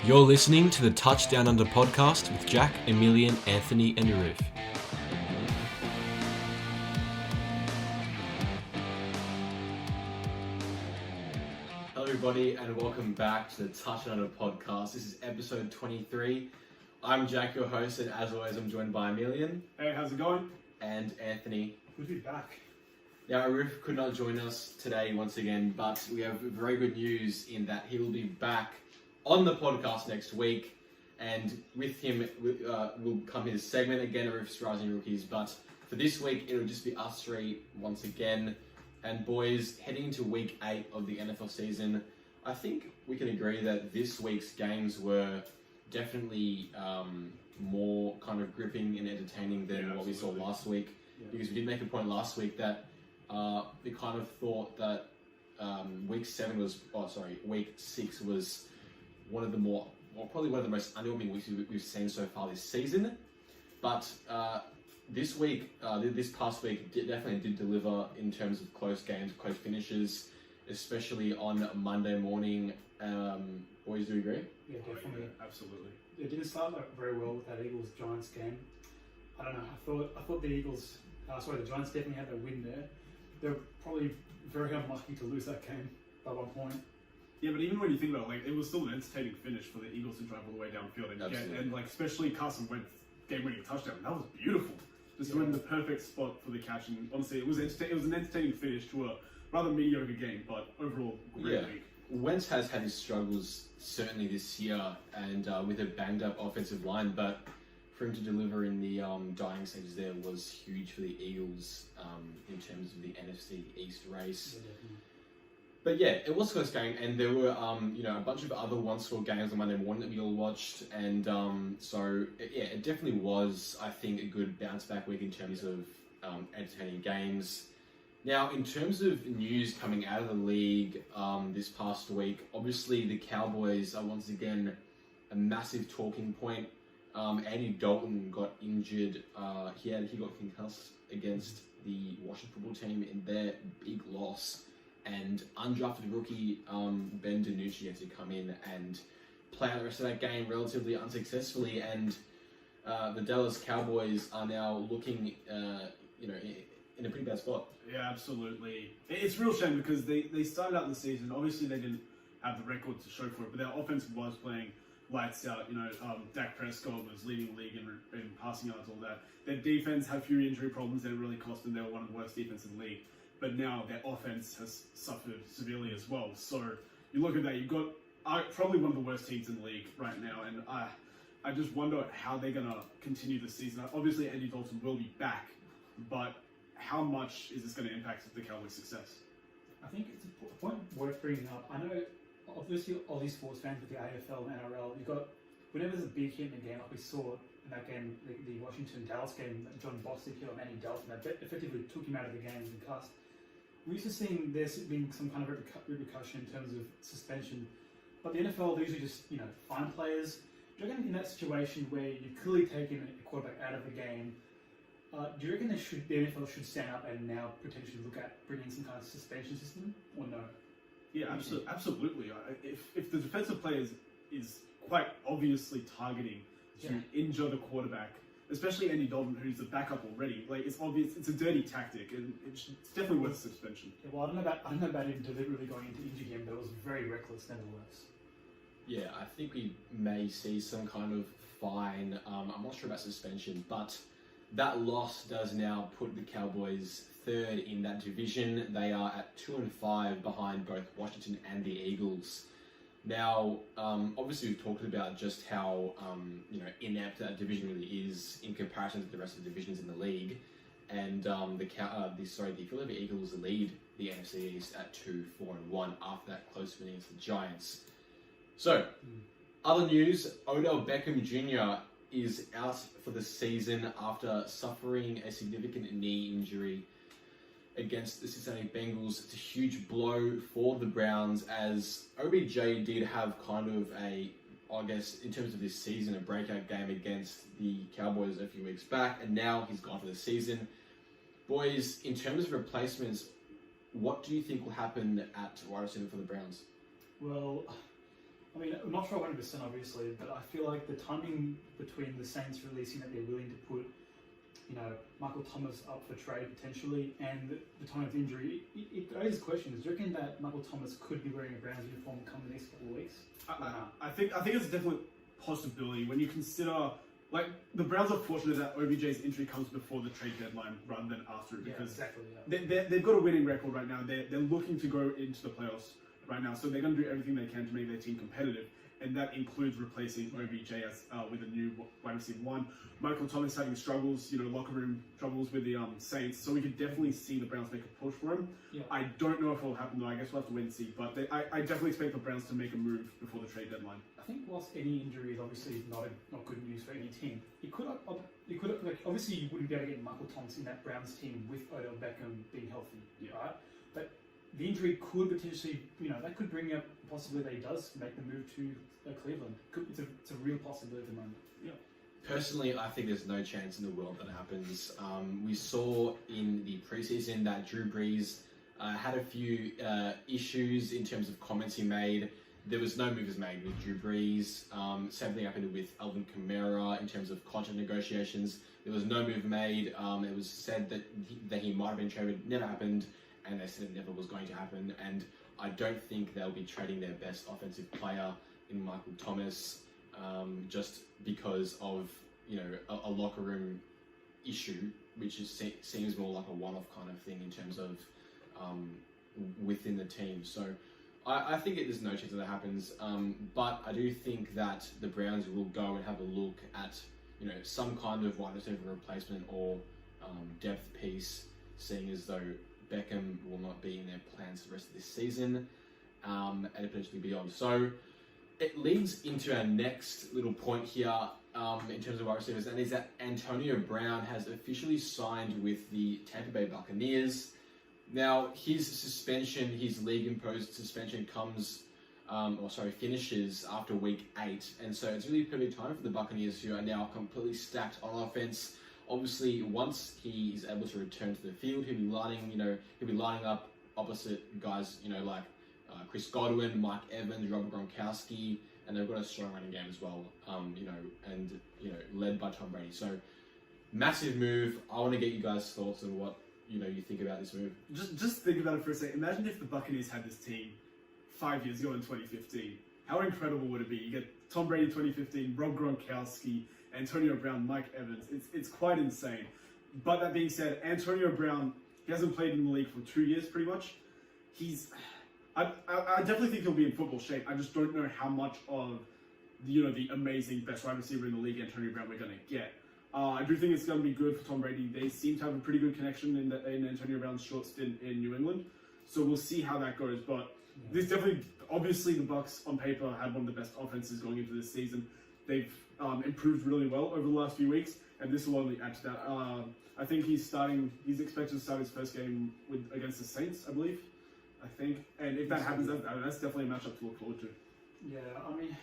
You're listening to the Touchdown Under podcast with Jack, Emilien, Anthony, and Ruth. Hello, everybody, and welcome back to the Touchdown Under podcast. This is episode 23. I'm Jack, your host, and as always, I'm joined by Emilien. Hey, how's it going? And Anthony. Good to be back. Now, Ruth could not join us today once again, but we have very good news in that he will be back on the podcast next week. And with him will come his segment again, Ruth's Rising Rookies. But for this week, it'll just be us three once again. And boys, heading into week 8 of the NFL season, I think we can agree that this week's games were definitely more kind of gripping and entertaining than what we saw last week. Yeah. Because we did make a point last week that we kind of thought that week 6 was one of the more, well, probably one of the most underwhelming weeks we've seen so far this season. But this past week definitely did deliver in terms of close games, close finishes, especially on Monday morning. Boys, do you agree? Yeah, definitely. Absolutely. It didn't start very well with that Eagles-Giants game. I don't know, I thought the the Giants definitely had a win there. They were probably very unlucky to lose that game by 1 point. Yeah, but even when you think about it, it was still an entertaining finish for the Eagles to drive all the way downfield and especially Carson Wentz's game-winning touchdown. That was beautiful. Just in the perfect spot for the catch, and honestly, it was an entertaining finish to a rather mediocre game, but overall, great week. Wentz has had his struggles certainly this year, and with a banged-up offensive line, but for him to deliver in the dying stages there was huge for the Eagles in terms of the NFC East race. Yeah, but yeah, it was a close game, and there were a bunch of other one-score games on Monday morning that we all watched, and it definitely was, I think, a good bounce-back week in terms of entertaining games. Now, in terms of news coming out of the league this past week, obviously the Cowboys are once again a massive talking point. Andy Dalton got injured. He got concussed against the Washington football team in their big loss. And undrafted rookie Ben DiNucci had to come in and play out the rest of that game relatively unsuccessfully. And the Dallas Cowboys are now looking, in a pretty bad spot. Yeah, absolutely. It's a real shame because they started out the season. Obviously, they didn't have the record to show for it, but their offense was playing lights out. Dak Prescott was leading the league in passing yards, all that. Their defense had a few injury problems that really cost them. They were one of the worst defenses in the league. But now their offense has suffered severely as well. So you look at that, you've got probably one of the worst teams in the league right now. And I just wonder how they're going to continue the season. Obviously, Andy Dalton will be back, but how much is this going to impact the Cowboys' success? I think it's a point worth bringing up. I know, obviously, all these sports fans with the AFL and NRL, whenever there's a big hit in a game, like we saw in that game, the Washington-Dallas game, John Bostic hit on Andy Dalton, that effectively took him out of the game and concussed. We're used to seeing there being some kind of repercussion in terms of suspension, but the NFL, they usually just, fine players. Do you reckon in that situation where you've clearly taken a quarterback out of the game, do you reckon the NFL should stand up and now potentially look at bringing some kind of suspension system, or no? Yeah, absolutely. If the defensive player is quite obviously targeting to injure the quarterback, especially Andy Dalton, who's the backup already, it's obvious, it's a dirty tactic, and it's definitely worth suspension. Yeah, well, I don't know about him deliberately going into injure him, but it was very reckless nevertheless. Yeah, I think we may see some kind of fine. I'm not sure about suspension, but that loss does now put the Cowboys third in that division. They are at 2-5 behind both Washington and the Eagles. Now, obviously we've talked about just how inept that division really is in comparison to the rest of the divisions in the league, and the Philadelphia Eagles lead the NFC East at 2-4-1 after that close win against the Giants. So, other news: Odell Beckham Jr. is out for the season after suffering a significant knee injury against the Cincinnati Bengals. It's a huge blow for the Browns, as OBJ did have kind of in terms of this season, a breakout game against the Cowboys a few weeks back, and now he's gone for the season. Boys, in terms of replacements, what do you think will happen at wide receiver for the Browns? Well, I mean, I'm not sure 100% obviously, but I feel like the timing between the Saints releasing that they're willing to put, Michael Thomas up for trade potentially, and the time of injury, it raises questions. Do you reckon that Michael Thomas could be wearing a Browns uniform come the next couple of weeks? I think it's a definite possibility when you consider, like, the Browns are fortunate that OBJ's injury comes before the trade deadline rather than after it, because they've got a winning record right now. They're looking to go into the playoffs right now, so they're going to do everything they can to make their team competitive, and that includes replacing OBJ with a new wide receiver one. Michael Thomas having struggles, locker room troubles with the Saints, so we could definitely see the Browns make a push for him. Yeah. I don't know if it'll happen though. I guess we'll have to wait and see, but I definitely expect the Browns to make a move before the trade deadline. I think whilst any injury is obviously not good news for any team, it could like, obviously you wouldn't be able to get Michael Thomas in that Browns team with Odell Beckham being healthy, right? But the injury could potentially, that could bring up possibly that he does make the move to Cleveland. It's a real possibility at the moment. Yeah. Personally, I think there's no chance in the world that happens. We saw in the preseason that Drew Brees had a few issues in terms of comments he made. There was no moves made with Drew Brees. Same thing happened with Alvin Kamara in terms of contract negotiations. There was no move made. It was said that he might have been traded. Never happened, and they said it never was going to happen. And I don't think they'll be trading their best offensive player in Michael Thomas just because of a locker room issue, which seems more like a one-off kind of thing in terms of within the team. So I think there's no chance that happens, but I do think that the Browns will go and have a look at some kind of wide receiver replacement or depth piece, seeing as though Beckham will not be in their plans for the rest of this season and potentially beyond. So it leads into our next little point here in terms of wide receivers, and is that Antonio Brown has officially signed with the Tampa Bay Buccaneers. Now, his league-imposed suspension finishes after week 8, and so it's really perfect time for the Buccaneers, who are now completely stacked on offense. Obviously, once he is able to return to the field, he'll be lining up opposite guys, like Chris Godwin, Mike Evans, Robert Gronkowski, and they've got a strong running game as well, led by Tom Brady. So, massive move. I want to get you guys' thoughts on what you think about this move. Just think about it for a second. Imagine if the Buccaneers had this team 5 years ago in 2015. How incredible would it be? You get Tom Brady 2015, Rob Gronkowski, Antonio Brown, Mike Evans. It's quite insane. But that being said, Antonio Brown, he hasn't played in the league for 2 years pretty much. I definitely think he'll be in football shape. I just don't know how much of the amazing best wide receiver in the league, Antonio Brown, we're going to get. I do think it's going to be good for Tom Brady. They seem to have a pretty good connection in Antonio Brown's short stint in New England. So we'll see how that goes. But this definitely, obviously, the Bucs on paper had one of the best offenses going into this season. They've improved really well over the last few weeks, and this will only add to that. I think he's expected to start his first game against the Saints, I believe. And if that happens, that's definitely a matchup to look forward to. Yeah, I mean,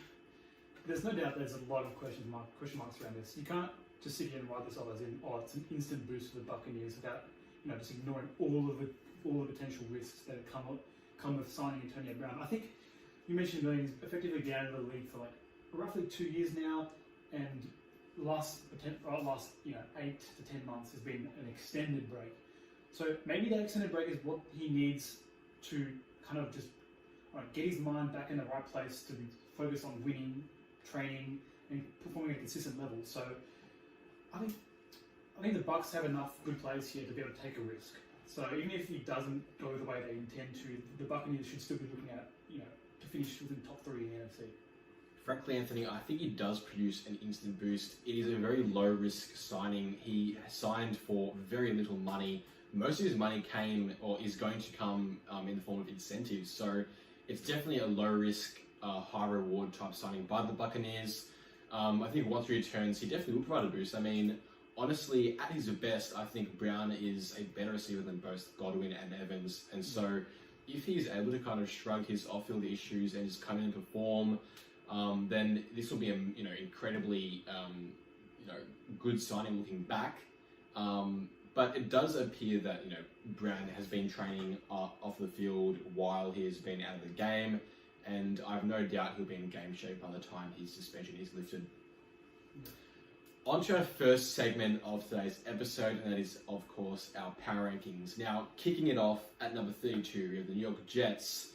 there's no doubt there's a lot of question marks around this. You can't just sit here and write this off as in, it's an instant boost for the Buccaneers without, just ignoring all of the potential risks that come with signing Antonio Brown. I think you mentioned he's effectively been out of the league for roughly 2 years now, and last 8 to 10 months has been an extended break. So maybe that extended break is what he needs to kind of just get his mind back in the right place to be focused on winning, training, and performing at a consistent level. So I think the Bucs have enough good players here to be able to take a risk. So even if he doesn't go the way they intend to, the Buccaneers should still be looking at to finish within the top 3 in the NFC. Frankly, Anthony, I think he does produce an instant boost. It is a very low-risk signing. He signed for very little money. Most of his money came or is going to come in the form of incentives. So it's definitely a low-risk, high-reward type signing by the Buccaneers. I think once he returns, he definitely will provide a boost. I mean, honestly, at his best, I think Brown is a better receiver than both Godwin and Evans. And so if he's able to kind of shrug his off-field issues and just come in and perform, then this will be a incredibly good signing looking back. But it does appear that Brown has been training off the field while he has been out of the game, and I've no doubt he'll be in game shape by the time his suspension is lifted. On to our first segment of today's episode, and that is, of course, our power rankings. Now, kicking it off at number 32, we have the New York Jets.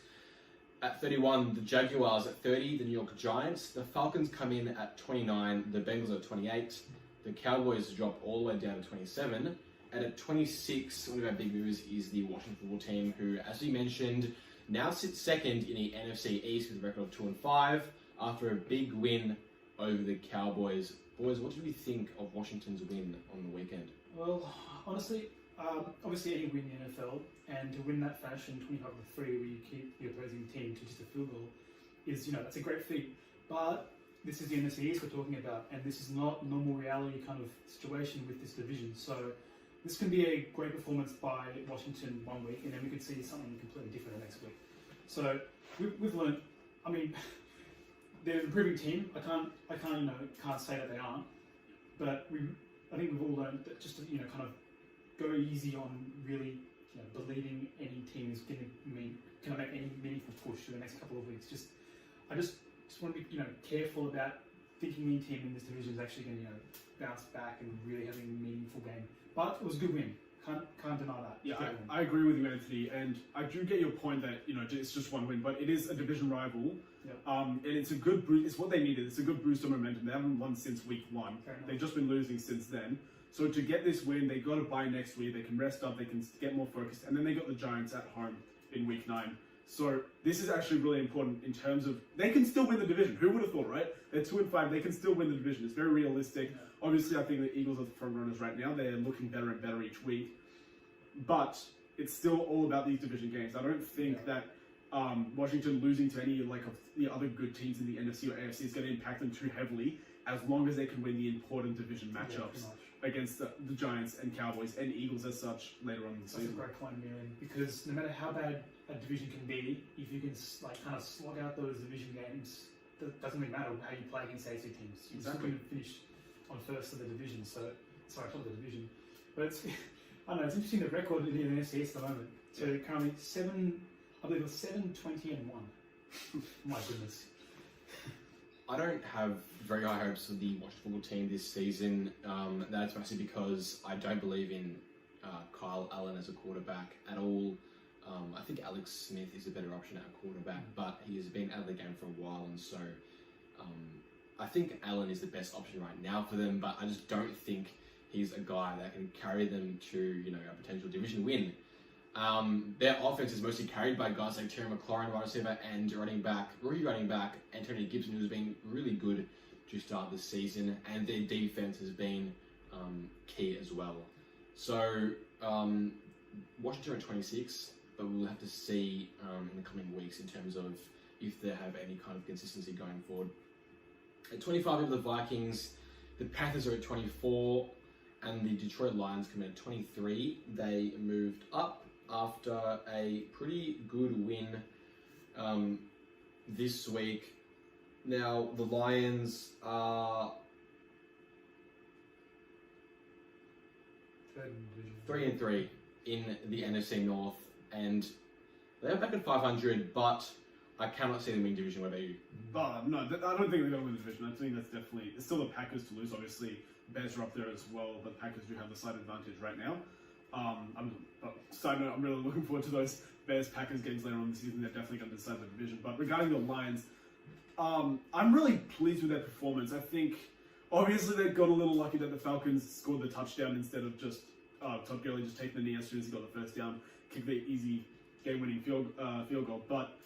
At 31, the Jaguars. At 30, the New York Giants. The Falcons come in at 29, the Bengals at 28. The Cowboys drop all the way down to 27. And at 26, one of our big moves is the Washington football team, who, as we mentioned, now sits second in the NFC East with a record of 2-5 after a big win over the Cowboys. Boys, what do we think of Washington's win on the weekend? Well, honestly, obviously any win in the NFL, and to win that fashion, 25-3, where you keep the opposing team to just a field goal, is, that's a great feat. But this is the NFC East we're talking about, and this is not normal reality kind of situation with this division. So this can be a great performance by Washington one week, and then we could see something completely different the next week. So we've learned. I mean, they're an improving team. I can't say that they aren't, but I think we've all learned that just to, kind of go easy on really, believing any team is going to make any meaningful push for the next couple of weeks. I just want to be, careful about thinking any team in this division is actually going to, bounce back and really having a meaningful game. But it was a good win. Can't deny that. Yeah, I agree with you, Anthony, and I do get your point that it's just one win, but it is a division rival, and it's a good boost. It's what they needed. It's a good boost of momentum. They haven't won since week 1. They've just been losing since then. So to get this win, they got to bye next week. They can rest up. They can get more focused, and then they got the Giants at home in week 9. So this is actually really important in terms of they can still win the division. Who would have thought, right? They're 2-5. They can still win the division. It's very realistic. Yeah. Obviously, I think the Eagles are the front runners right now. They're looking better and better each week. But it's still all about these division games. I don't think that Washington losing to any of the other good teams in the NFC or AFC is going to impact them too heavily, as long as they can win the important division matchups against the Giants and Cowboys and Eagles as such later on in the season. That's a great point, Emilien, because no matter how bad a division can be, if you can kind of slog out those division games, it doesn't really matter how you play against AFC teams. You're still going to finish on first of the division. Top of the division. But it's, I don't know, it's interesting, the record in the NFC East at the moment. So currently 7-20-1. My goodness. I don't have very high hopes for the Washington football team this season. That's mostly because I don't believe in Kyle Allen as a quarterback at all. I think Alex Smith is a better option at quarterback, but he has been out of the game for a while, and so I think Allen is the best option right now for them, but I just don't think he's a guy that can carry them to a potential division win. Their offense is mostly carried by guys like Terry McLaurin, wide receiver, and running back Antonio Gibson, who's been really good to start the season, and their defense has been key as well. So Washington at 26, but we'll have to see in the coming weeks in terms of if they have any kind of consistency going forward. At 25, we have the Vikings. The Panthers are at 24, and the Detroit Lions come in at 23. They moved up after a pretty good win this week. Now, the Lions are 3-3 in the NFC North, and they're back at 500, but I cannot see them win division. What about you? No, I don't think they're going to win the division. I think that's definitely... It's still the Packers to lose, obviously. Bears are up there as well, but the Packers do have the slight advantage right now. Side note, I'm really looking forward to those Bears-Packers games later on in the season. They're definitely going to decide the division. But regarding the Lions, I'm really pleased with their performance. I think, obviously, they got a little lucky that the Falcons scored the touchdown instead of just Todd Gurley just taking the knee as soon as he got the first down, kick the easy game-winning field goal. But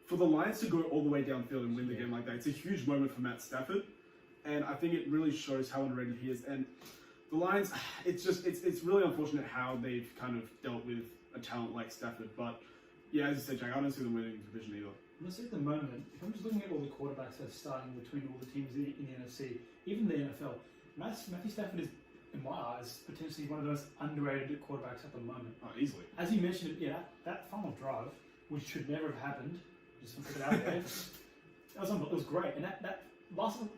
for the Lions to go all the way downfield and win the game like that, it's a huge moment for Matt Stafford. And I think it really shows how underrated he is. And the Lions, it's really unfortunate how they've kind of dealt with a talent like Stafford. But yeah, as you said, Jack, I don't see them winning the division either. Honestly, at the moment, if I'm just looking at all the quarterbacks that are starting between all the teams in the NFC, even the NFL, Matthew Stafford is, in my eyes, potentially one of the most underrated quarterbacks at the moment. Oh, easily. As you mentioned, that final drive, which should never have happened, just to put it out there, it was great. And that last one,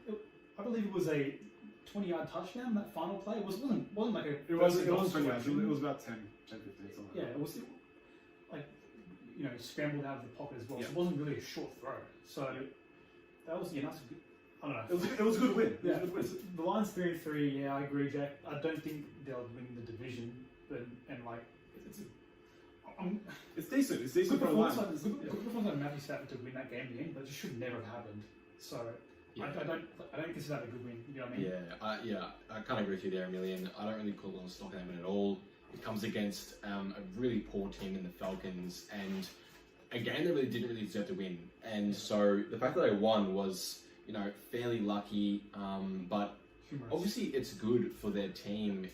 I believe it was a 20-yard touchdown, that final play. It wasn't like a... It was 20 yards. It was about 10, 15, something like that. Yeah, it was... Like, scrambled out of the pocket as well. Yeah. So it wasn't really a short throw. So that was that's a good. I don't know. It was a good win. It Yeah, was a good win. the Lions 3-3. Yeah, I agree, Jack. I don't think they'll win the division, but It's decent. It's good decent for a performance. line. It's good performance by Matthew Stafford to win that game in the end, but it just should never have happened. So Yeah. I don't consider that a good win. You know what I mean? I kind of agree with you there, Emilien. I don't really put a lot of stock in them at all. It comes against a really poor team in the Falcons, and a game that really didn't really deserve to win. And so the fact that they won was, fairly lucky. But Humorous. obviously, it's good for their team.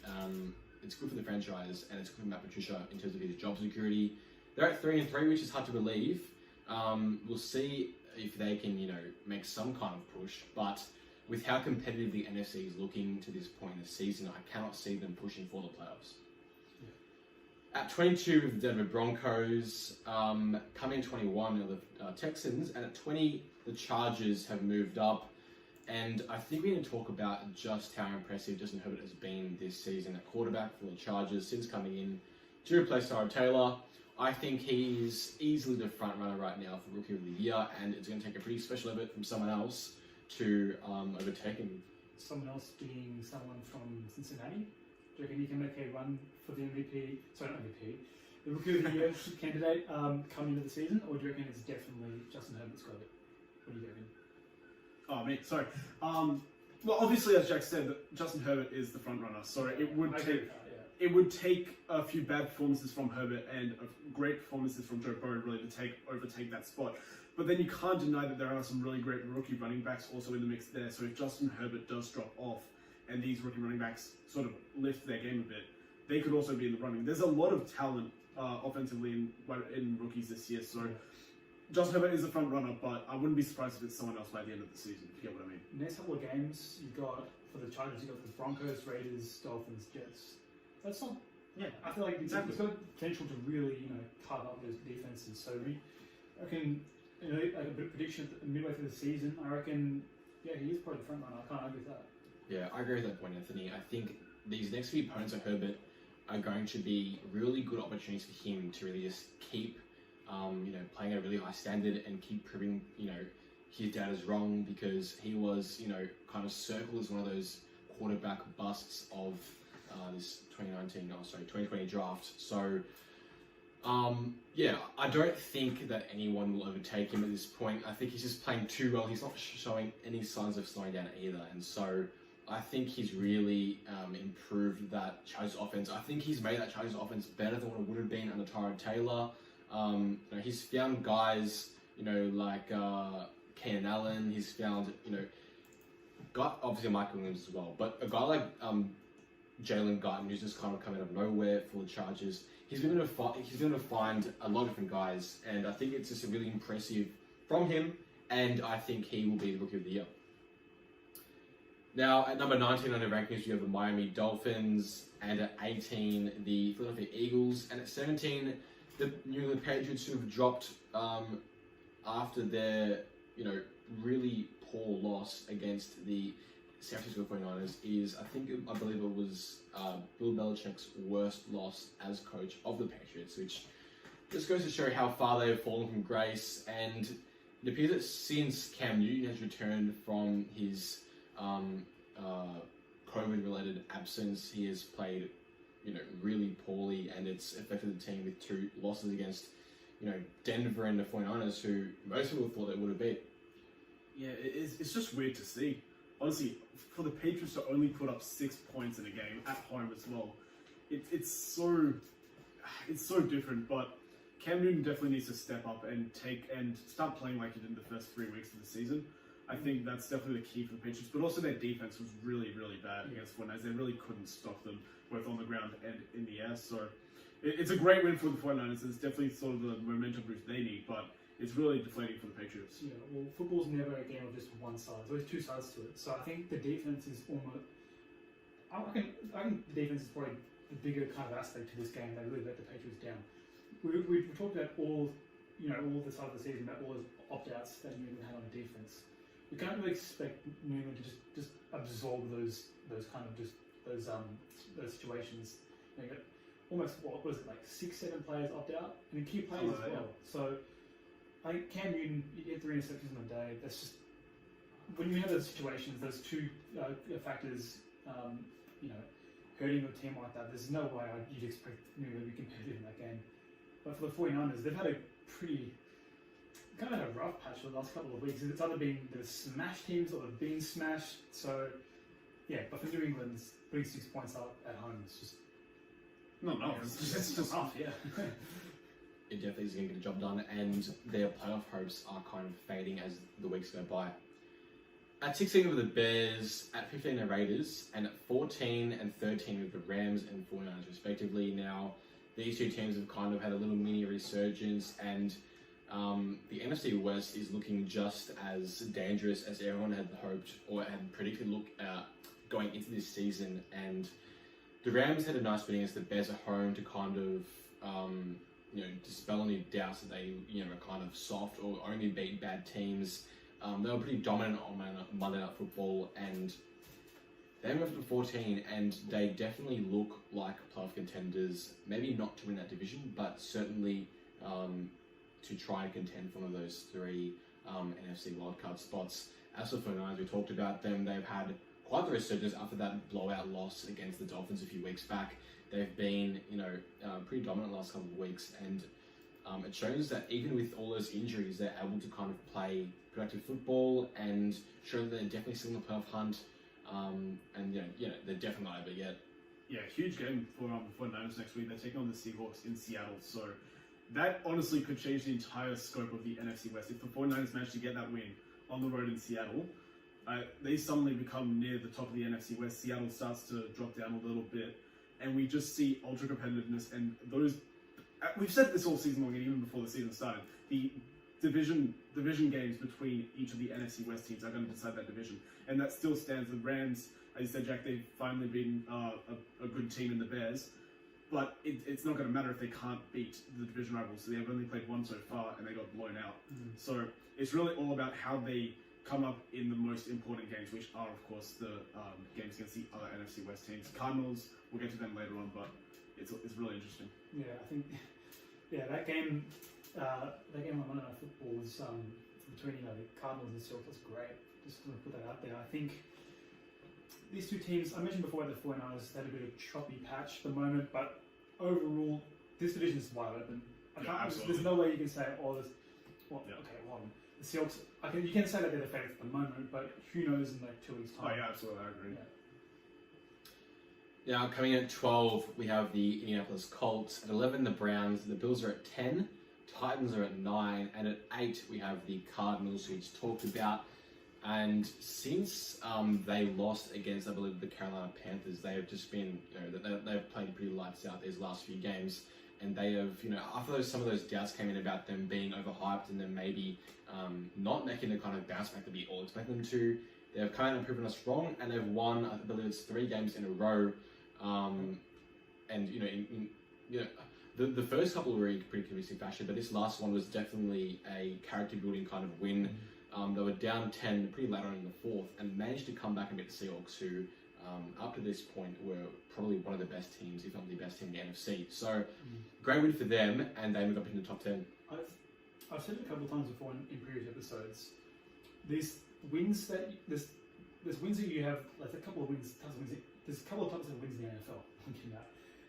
It's good for the franchise, and it's good for Matt Patricia in terms of his job security. They're at 3-3, which is hard to believe. We'll see if they can, make some kind of push. But with how competitive the NFC is looking to this point in the season, I cannot see them pushing for the playoffs. Yeah. At 22, with the Denver Broncos. Coming 21 are the Texans, and at 20, the Chargers have moved up. And I think we need to talk about just how impressive Justin Herbert has been this season at quarterback for the Chargers since coming in to replace Tyrod Taylor. I think he's easily the front runner right now for Rookie of the Year, and it's going to take a pretty special effort from someone else to overtake him. Someone else being someone from Cincinnati? Do you reckon he can make a run for the MVP? Sorry, not MVP. The Rookie of the Year candidate coming into the season, or do you reckon it's definitely Justin Herbert's got it? What do you reckon? Oh, me. Sorry. Well, obviously, as Jack said, Justin Herbert is the front runner. So it would take a few bad performances from Herbert and great performances from Joe Burrow really to overtake that spot. But then you can't deny that there are some really great rookie running backs also in the mix there. So if Justin Herbert does drop off and these rookie running backs sort of lift their game a bit, they could also be in the running. There's a lot of talent offensively in rookies this year. So Justin Herbert is a front runner, but I wouldn't be surprised if it's someone else by the end of the season, if you get what I mean. Next couple of games, you've got, for the Chargers, you've got the Broncos, Raiders, Dolphins, Jets. That's not, I feel like it's got potential to really, carve up those defenses. So I reckon, like a bit of prediction midway through the season, I reckon, he is probably the front runner. I can't argue with that. Yeah, I agree with that point, Anthony. I think these next few opponents of Herbert are going to be really good opportunities for him to really just keep playing at a really high standard and keep proving, his dad is wrong, because he was, kind of circled as one of those quarterback busts of this 2020 draft. So, I don't think that anyone will overtake him at this point. I think he's just playing too well. He's not showing any signs of slowing down either. And so I think he's really improved that Chargers offense. I think he's made that Chargers offense better than what it would have been under Tyrod Taylor. He's found guys, like Keenan Allen. He's found, obviously Mike Williams as well, but a guy like Jalen Guyton, who's just kind of come out of nowhere for the Chargers. He's going to find a lot of different guys, and I think it's just really impressive from him. And I think he will be the Rookie of the Year. Now, at number 19 on the rankings, you have the Miami Dolphins, and at 18, the Philadelphia Eagles, and at 17, the New England Patriots, who have dropped after their, really poor loss against the San Francisco 49ers I believe it was Bill Belichick's worst loss as coach of the Patriots, which just goes to show how far they have fallen from grace. And it appears that since Cam Newton has returned from his COVID-related absence, he has played, really poorly, and it's affected the team with 2 losses against, Denver and the 49ers, who most people thought they would have beat. Yeah, it's just weird to see. Honestly, for the Patriots to only put up 6 points in a game at home as well, it's so different. But Cam Newton definitely needs to step up and start playing like he did in the first 3 weeks of the season. I think that's definitely the key for the Patriots. But also their defense was really, really bad against 49ers. They really couldn't stop them both on the ground and in the air. So it's a great win for the 49ers. It's definitely sort of the momentum boost they need, but it's really deflating for the Patriots. Yeah, well, football's never a game of just one side. There's always 2 sides to it. So I think the defense is almost... I think the defense is probably the bigger kind of aspect to this game. They really let the Patriots down. We talked about all the side of the season, about all those opt-outs that New England had on defense. We can't really expect New England to just absorb those situations. almost, what was it, like 6-7 players opt out, and key players as well. Yeah. So I think Cam Newton, you get 3 interceptions in a day. That's just, when you have those situations, those two factors, hurting your team like that, there's no way you'd expect New England to be competitive in that game. But for the 49ers, they've had a pretty, kind of had a rough patch for the last couple of weeks. It's either been the smashed teams or they've been smashed. So, yeah, but for New England, putting 6 points up at home, it's just... It's just tough, yeah. It definitely is going to get the job done, and their playoff hopes are kind of fading as the weeks go by. At 16 with the Bears, at 15 the Raiders, and at 14 and 13 with the Rams and 49ers respectively. Now, these two teams have kind of had a little mini resurgence, and the NFC West is looking just as dangerous as everyone had hoped or had predicted going into this season. And the Rams had a nice win against the Bears at home to kind of dispel any doubts that they are kind of soft or only beat bad teams. They were pretty dominant on Monday Night Football, and they moved to 14, and they definitely look like playoff contenders. Maybe not to win that division, but certainly to try and contend for one of those 3 NFC wildcard spots. As for the 49ers, we talked about them. They've had quite the resurgence after that blowout loss against the Dolphins a few weeks back. They've been, pretty dominant the last couple of weeks, and it shows that even with all those injuries, they're able to kind of play productive football and show that they're definitely still in the playoff hunt. They're definitely not over yet. Yeah, huge game for Niners next week. They're taking on the Seahawks in Seattle, so that honestly could change the entire scope of the NFC West. If the 49ers manage to get that win on the road in Seattle, they suddenly become near the top of the NFC West. Seattle starts to drop down a little bit, and we just see ultra competitiveness. And those, we've said this all season long, and even before the season started, the division games between each of the NFC West teams are going to decide that division, and that still stands. The Rams, as you said, Jack, they've finally beaten a good team in the Bears, but it's not going to matter if they can't beat the division rivals. So they've only played one so far, and they got blown out. So it's really all about how they come up in the most important games, which are, of course, the games against the other NFC West teams. Cardinals, we'll get to them later on, but it's really interesting. Yeah, I think that game on Monday Night Football was between the Cardinals and Seahawks was great. Just going to put that out there. I think these two teams, I mentioned before, the 49ers had a bit of a choppy patch at the moment, but overall, this division is wide open. There's no way you can say, the Seahawks, you can say that they're the favourites at the moment, but who knows in like 2 weeks' time. Oh yeah, absolutely, I agree. Yeah. Now, coming at 12, we have the Indianapolis Colts. At 11, the Browns. The Bills are at 10. Titans are at 9. And at 8, we have the Cardinals, who we just talked about. And since they lost against, I believe, the Carolina Panthers, they have just been, they've played pretty lights out these last few games. And they have, after some of those doubts came in about them being overhyped and then maybe not making the kind of bounce back that we all expect them to, they've kind of proven us wrong, and they've won, I believe it's 3 games in a row. The first couple were in pretty convincing fashion, but this last one was definitely a character-building kind of win. They were down 10 pretty late on in the 4th and managed to come back and beat the Seahawks, who up to this point were probably one of the best teams, if not the best team in the NFC. So, great win for them, and they moved up into the top 10. I've said it a couple of times before in previous episodes. These wins there's wins that you have, like a couple of wins, there's a couple of types of wins in the NFL. Looking at,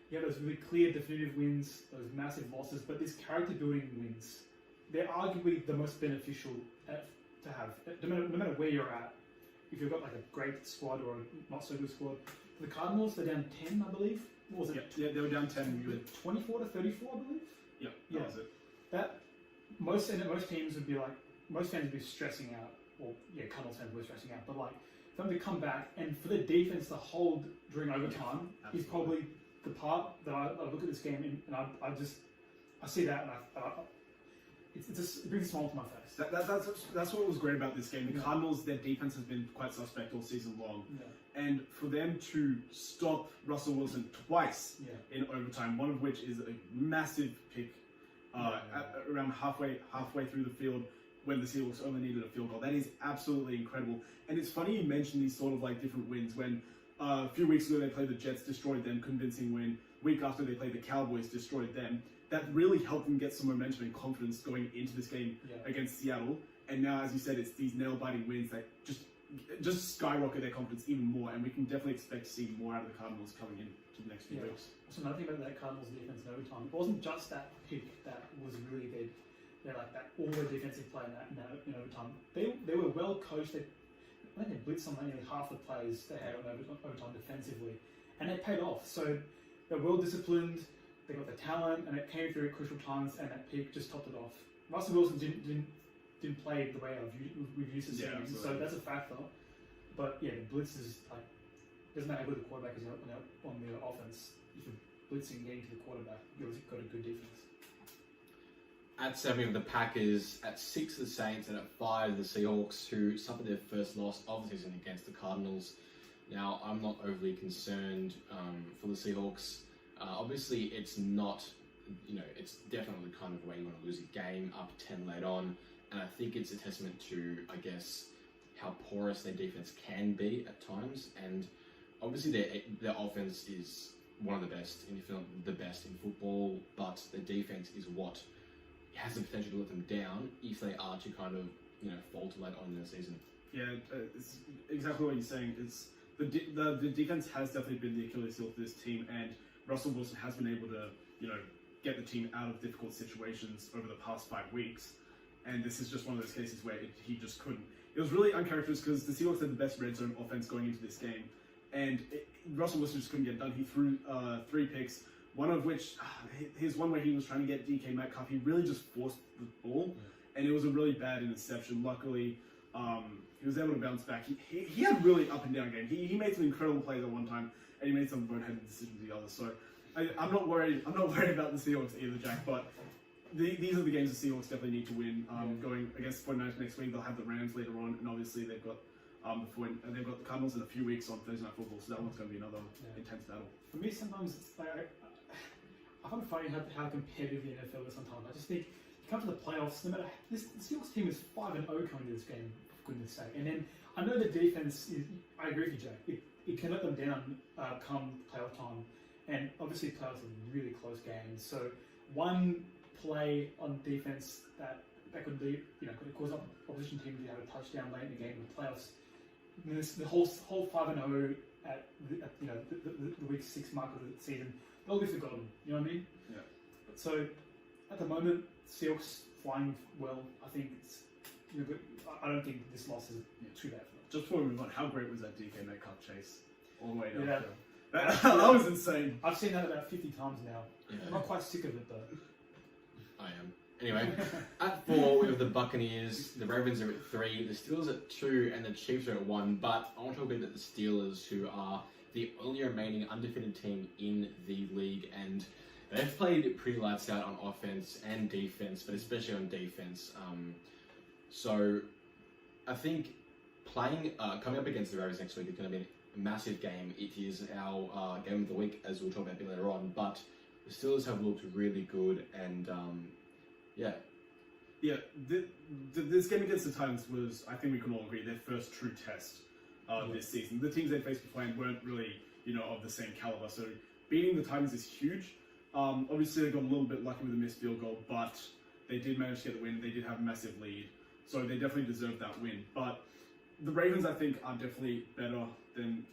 you have those really clear, definitive wins, those massive losses, but these character-building wins, they're arguably the most beneficial to have, no matter where you're at. If you've got like a great squad or a not so good squad. For the Cardinals, they're down 10, I believe. What was it? Yeah, they were down 10. 24 to 34, I believe. Yeah, that was it. That most teams would be like, most fans would be stressing out. Well, yeah, Cardinals fans were stressing out, but like for them to come back and for the defense to hold during overtime is probably the part that I look at this game and I see that and it brings a smile to my face. That's what was great about this game. The Cardinals, their defense has been quite suspect all season long, and for them to stop Russell Wilson twice in overtime, one of which is a massive pick around halfway through the field when the Seahawks only needed a field goal. That is absolutely incredible. And it's funny you mention these sort of like different wins when a few weeks ago they played the Jets, destroyed them, convincing win. week after they played the Cowboys, destroyed them. That really helped them get some momentum and confidence going into this game against Seattle. And now, as you said, it's these nail-biting wins that just skyrocket their confidence even more. And we can definitely expect to see more out of the Cardinals coming into the next few weeks. So another thing about that Cardinals defense in overtime, it wasn't just that pick that was really they're like that all the defensive play in overtime. They were well coached. I think they blitzed on nearly half the plays they had on overtime defensively, and it paid off. So they're well disciplined. They got the talent, and it came through at crucial times. And that pick just topped it off. Russell Wilson didn't play the way we've used to seeing him, so that's a factor. But yeah, the blitz is like doesn't matter who the quarterback is on the offense. If you're blitzing getting to the quarterback, you've got a good defense. At 7 of the Packers, at 6 the Saints, and at 5 the Seahawks, who suffered their first loss of the season against the Cardinals. Now, I'm not overly concerned for the Seahawks. Obviously, it's not, it's definitely kind of where you want to lose a game, up 10 late on, and I think it's a testament to, I guess, how porous their defense can be at times, and obviously their offense is one of the best, if not the best in football, but their defense is what has the potential to let them down if they are to kind of, falter late on in the season. Yeah, it's exactly what you're saying. It's the defense has definitely been the Achilles heel for this team, and Russell Wilson has been able to, get the team out of difficult situations over the past 5 weeks. And this is just one of those cases where he just couldn't. It was really uncharacteristic because the Seahawks had the best red zone offense going into this game, and Russell Wilson just couldn't get it done. He threw 3 picks. One of which, his one where he was trying to get DK Metcalf, he really just forced the ball, and it was a really bad interception. Luckily, he was able to bounce back. He had a really up and down game. He made some incredible plays at one time, and he made some boneheaded decisions the other. So I'm not worried. I'm not worried about the Seahawks either, Jack. But these are the games the Seahawks definitely need to win. Going against the 49ers next week, they'll have the Rams later on, and obviously they've got they've got the Cardinals in a few weeks on Thursday Night Football. So that one's going to be another intense battle. For me, sometimes it's like I find it funny how competitive the NFL is sometimes. I just think you come to the playoffs, no matter the Seahawks team is 5-0 coming to this game, for goodness sake. And then I know the defense is. I agree with you, Jack. It can let them down come playoff time, and obviously playoffs are really close games. So one play on defense that could be could cause opposition team to have a touchdown late in the game in the playoffs. And the whole 5-0 at the week 6 mark of the season. They'll be forgotten, you know what I mean? Yeah. So, at the moment, Seahawks flying well. I think it's, I don't think this loss is too bad for them. Just before we move on, how great was that DK Metcalf chase all the way down? Yeah. That was insane. I've seen that about 50 times now. Yeah. I'm not quite sick of it though. I am. Anyway, at 4 we have the Buccaneers, the Ravens are at 3, the Steelers at 2, and the Chiefs are at 1. But I want to talk about the Steelers, who are the only remaining undefeated team in the league, and they've played pretty lights out on offense and defense, but especially on defense. So I think coming up against the Ravens next week is going to be a massive game. It is our game of the week, as we'll talk about a bit later on. But the Steelers have looked really good, and this game against the Titans was, I think we can all agree, their first true test this season. The teams they faced beforehand weren't really, of the same caliber. So beating the Titans is huge. Obviously, they got a little bit lucky with a missed field goal, but they did manage to get the win. They did have a massive lead, so they definitely deserved that win. But the Ravens, I think, are definitely better than.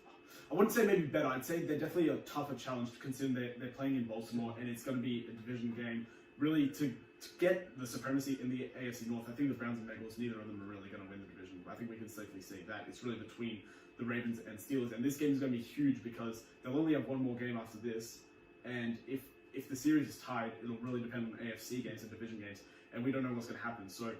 I wouldn't say maybe better. I'd say they're definitely a tougher challenge, considering they're playing in Baltimore, and it's going to be a division game. Really, to get the supremacy in the AFC North, I think the Browns and Bengals, neither of them are really going to win the division. I think we can safely say that. It's really between the Ravens and Steelers, and this game is going to be huge because they'll only have one more game after this, and if the series is tied, it'll really depend on AFC games and division games, and we don't know what's going to happen. So,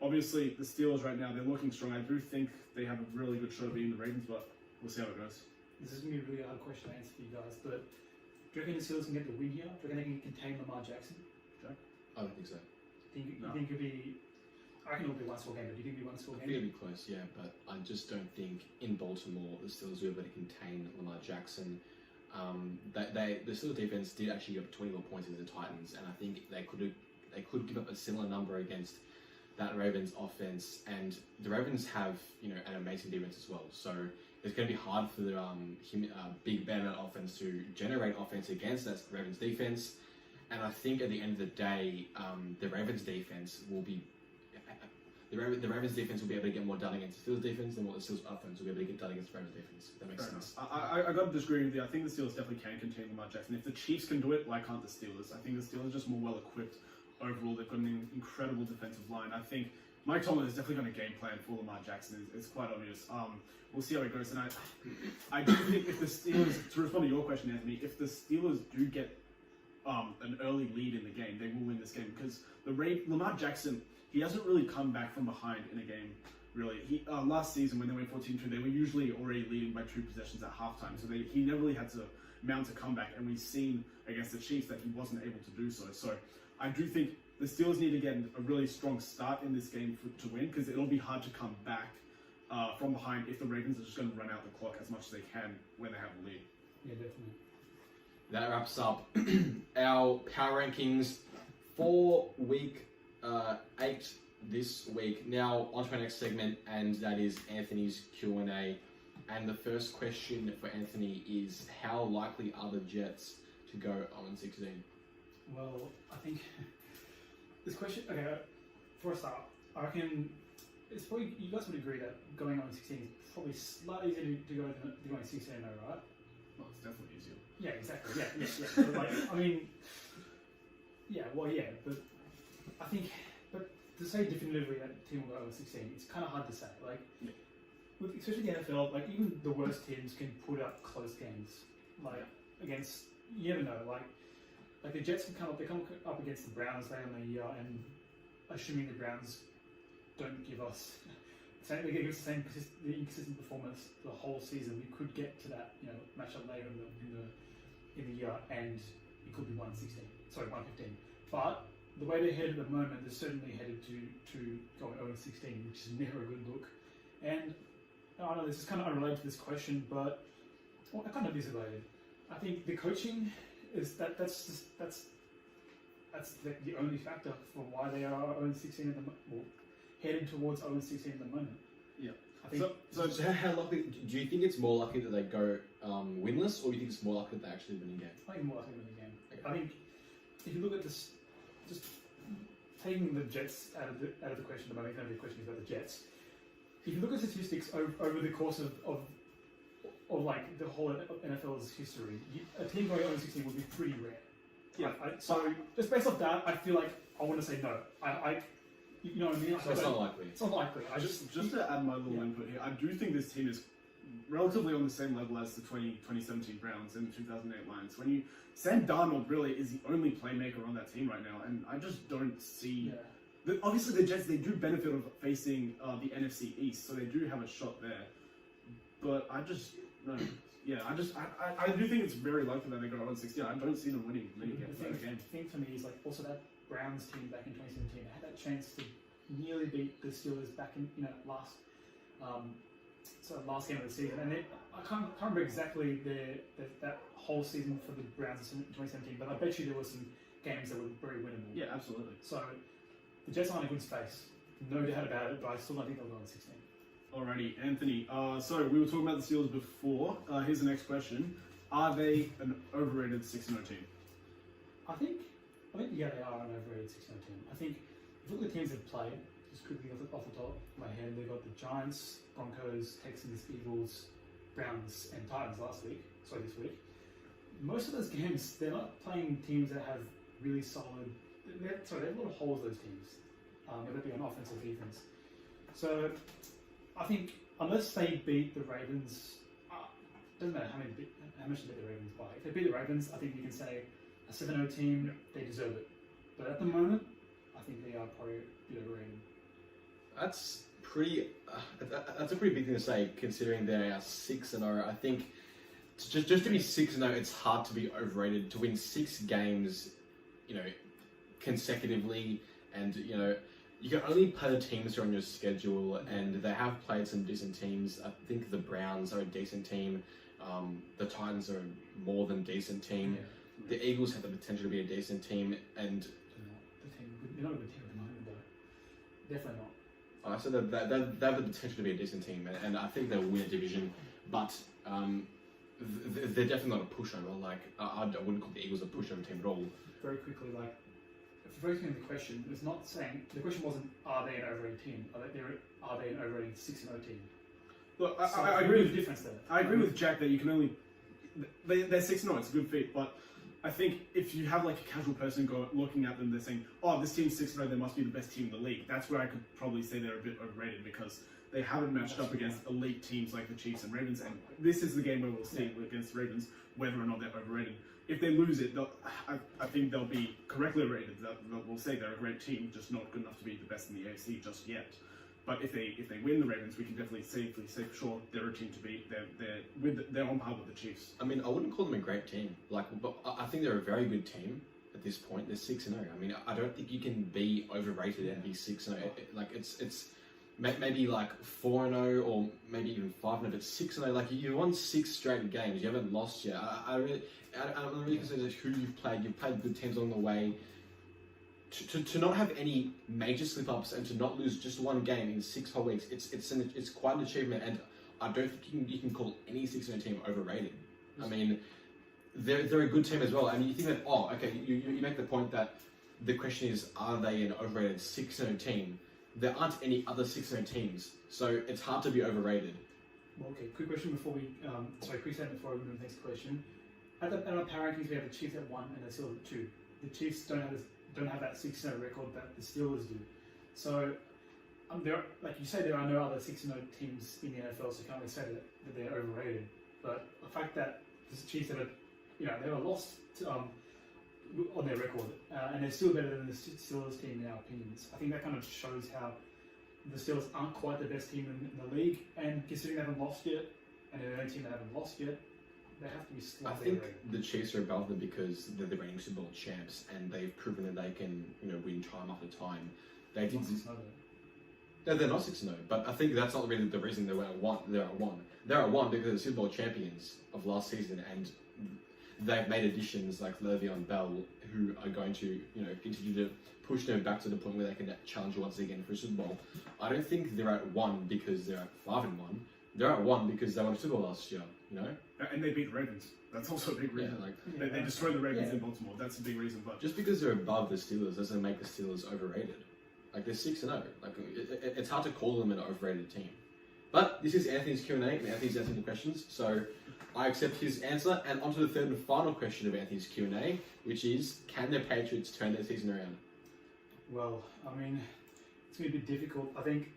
obviously, the Steelers right now, they're looking strong. I do think they have a really good shot of beating the Ravens, but we'll see how it goes. This is going to be a really hard question to answer for you guys, but do you reckon the Steelers can get the win here? Do you reckon they can contain Lamar Jackson? Jack? I don't think so. You think it'll be... I reckon it'll be a one-score game, but do you think it'll be a one-score game? I think it'll be close, yeah, but I just don't think in Baltimore the Steelers will be able to contain Lamar Jackson. The Steelers defense did actually give up 21 points against the Titans, and I think they could give up a similar number against that Ravens offense. And the Ravens have an amazing defense as well. So it's going to be hard for the Big Ben offense to generate offense against that Ravens defense. And I think at the end of the day, the Ravens defense will be the Ravens defense will be able to get more done against the Steelers defense than what the Steelers offense will be able to get done against the Ravens defense. If that makes sense. I got to disagree with you. I think the Steelers definitely can contain Lamar Jackson. If the Chiefs can do it, why can't the Steelers? I think the Steelers are just more well equipped overall. They've got an incredible defensive line. I think Mike Tomlin is definitely going to game plan for Lamar Jackson. It's quite obvious. We'll see how it goes. And I do think if the Steelers, to respond to your question, Anthony, if the Steelers do get an early lead in the game, they will win this game because Lamar Jackson, he hasn't really come back from behind in a game, really. Last season when they went 14-2, they were usually already leading by 2 possessions at halftime, so he never really had to mount a comeback, and we've seen against the Chiefs that he wasn't able to do so. So I do think the Steelers need to get a really strong start in this game to win, because it'll be hard to come back from behind if the Ravens are just going to run out the clock as much as they can when they have a lead. Yeah, definitely. That wraps up our power rankings for week 8 this week. Now on to our next segment, and that is Anthony's Q&A. And the first question for Anthony is, how likely are the Jets to go 0-16? Well, I think this question, okay, for a start, I reckon it's probably, you guys would agree that going 0-16 is probably slightly easier to go than going 16-0, right? Well, it's definitely easier. Yeah, exactly. Yeah. But like, I mean, but I think, but to say definitively that the team will go 0-16, it's kind of hard to say. Like, especially the NFL, like even the worst teams can put up close games, like against, you never know, like the Jets can come up against the Browns later in the year, and assuming the Browns don't give us the same inconsistent performance the whole season, we could get to that matchup later in the year, and it could be 1-16, sorry 1-15. But the way they're headed at the moment, they're certainly headed to going 0-16, which is never a good look. And I know this is kind of unrelated to this question, but I kind of is related. I think the coaching is that's the only factor for why they are 0-16 at the moment, heading towards 0-16 at the moment. Yeah. I think so how likely do you think it's more likely that they go winless, or do you think it's more likely that they actually win a game? I think more likely to win a game. Okay. I think if you look at this, just taking the Jets out of the question, the moment the question is about the Jets. If you look at statistics over the course of like the whole NFL's history, a team going 0-16 would be pretty rare. Yeah. So just based off that, I feel like I want to say no. You know what I mean? So it's not likely. It's not likely. Just to add my little input here, I do think this team is relatively on the same level as the 2017 Browns and the 2008 Lions. Sam Darnold really is the only playmaker on that team right now, and I just don't see. Yeah. Obviously, the Jets, they do benefit of facing the NFC East, so they do have a shot there. But I just no. Yeah, I do think it's very likely that they go 0-16. I don't see them winning many games. The thing for me is like also that Browns team back in 2017 had that chance to nearly beat the Steelers back in last game of the season, and I can't remember exactly that whole season for the Browns in 2017, but I bet you there were some games that were very winnable. Yeah, absolutely. So the Jets are in a good space, no doubt about it, but I still don't think they'll go 16. Alrighty, Anthony. So we were talking about the Steelers before. Here's the next question: are they an overrated 6-0 team? I think yeah, they are an overrated 6-0 team. I think if you look at the teams they've played, just quickly off the top of my head, they've got the Giants, Broncos, Texans, Eagles, Browns, and Titans this week. Most of those games, they're not playing teams that have really solid. They have a lot of holes. Those teams, whether it be on offense or defense. So I think unless they beat the Ravens, doesn't matter how much they beat the Ravens by. If they beat the Ravens, I think you can say a 7-0 team, they deserve it. But at the moment, I think they are probably a bit overrated. That's a pretty big thing to say, considering they are 6-0. I think just to be 6-0, it's hard to be overrated. To win 6 games, consecutively, and you can only play the teams who are on your schedule, and they have played some decent teams. I think the Browns are a decent team. The Titans are a more than decent team. Yeah. The Eagles have the potential to be a decent team, and they're not a good team at the moment, though. Definitely not. So they have the potential to be a decent team, and I think they'll win a division. but they're definitely not a pushover. Like I wouldn't call the Eagles a pushover team at all. Very quickly, like phrasing the question, it's not saying the question wasn't are they an overrated team? Are they an overrated 6-0 team? Look, So I agree with the difference there. I agree with Jack that you can only they're 6-0. It's a good feat, but I think if you have like a casual person looking at them, they're saying, "Oh, this team's 6-0. They must be the best team in the league." That's where I could probably say they're a bit overrated because they haven't matched up against elite teams like the Chiefs and Ravens. And this is the game where we'll see against the Ravens whether or not they're overrated. If they lose it, I think they'll be correctly rated. We'll say they're a great team, just not good enough to be the best in the AFC just yet. But if they win the Ravens, we can definitely safely say for sure they're a team to beat. They're on par with the Chiefs. I mean, I wouldn't call them a great team. But I think they're a very good team at this point. They're 6-0. I mean, I don't think you can be overrated and be 6-0. Like it's maybe like 4-0 or maybe even 5-0. But 6-0, like you won 6 straight games. You haven't lost yet. I'm really concerned who you've played. You've played good teams along the way. To not have any major slip-ups and to not lose just one game in 6 whole weeks, it's quite an achievement, and I don't think you can call any 6-0 team overrated. I mean, they're a good team as well, and you think that, oh, okay, you make the point that the question is, are they an overrated 6-0 team? There aren't any other 6-0 teams, so it's hard to be overrated. Well, okay, quick question before we, quick statement before we move to the next question. At our power rankings, we have the Chiefs at 1 and the Steelers at 2. The Chiefs don't have that 6-0 record that the Steelers do. So, like you say, there are no other 6-0 teams in the NFL, so you can't really say that they're overrated. But the fact that the Chiefs they were lost on their record, and they're still better than the Steelers team in our opinions. I think that kind of shows how the Steelers aren't quite the best team in the league, and considering they haven't lost yet, and they're the only team that haven't lost yet, they have to be slightly I think overrated. the Chiefs are above them because they're the reigning Super Bowl champs, and they've proven that they can, win time after time. They did. No, they're not 6-0, but I think that's not really the reason they're at 1. They're at 1. They're at 1 because they're the Super Bowl champions of last season, and they've made additions like Le'Veon Bell, who are going to, continue to push them back to the point where they can challenge once again for a Super Bowl. I don't think they're at 1 because they're at 5-1. They're at 1 because they won a Super Bowl last year, And they beat the Ravens. That's also a big reason. Yeah, they destroyed the Ravens in Baltimore. That's a big reason. But just because they're above the Steelers doesn't make the Steelers overrated. Like, they're 6-0. Like, it's hard to call them an overrated team. But this is Anthony's Q&A, and Anthony's answering the questions, so I accept his answer. And on to the third and final question of Anthony's Q&A, which is, can the Patriots turn their season around? Well, I mean, it's going to be difficult. I think,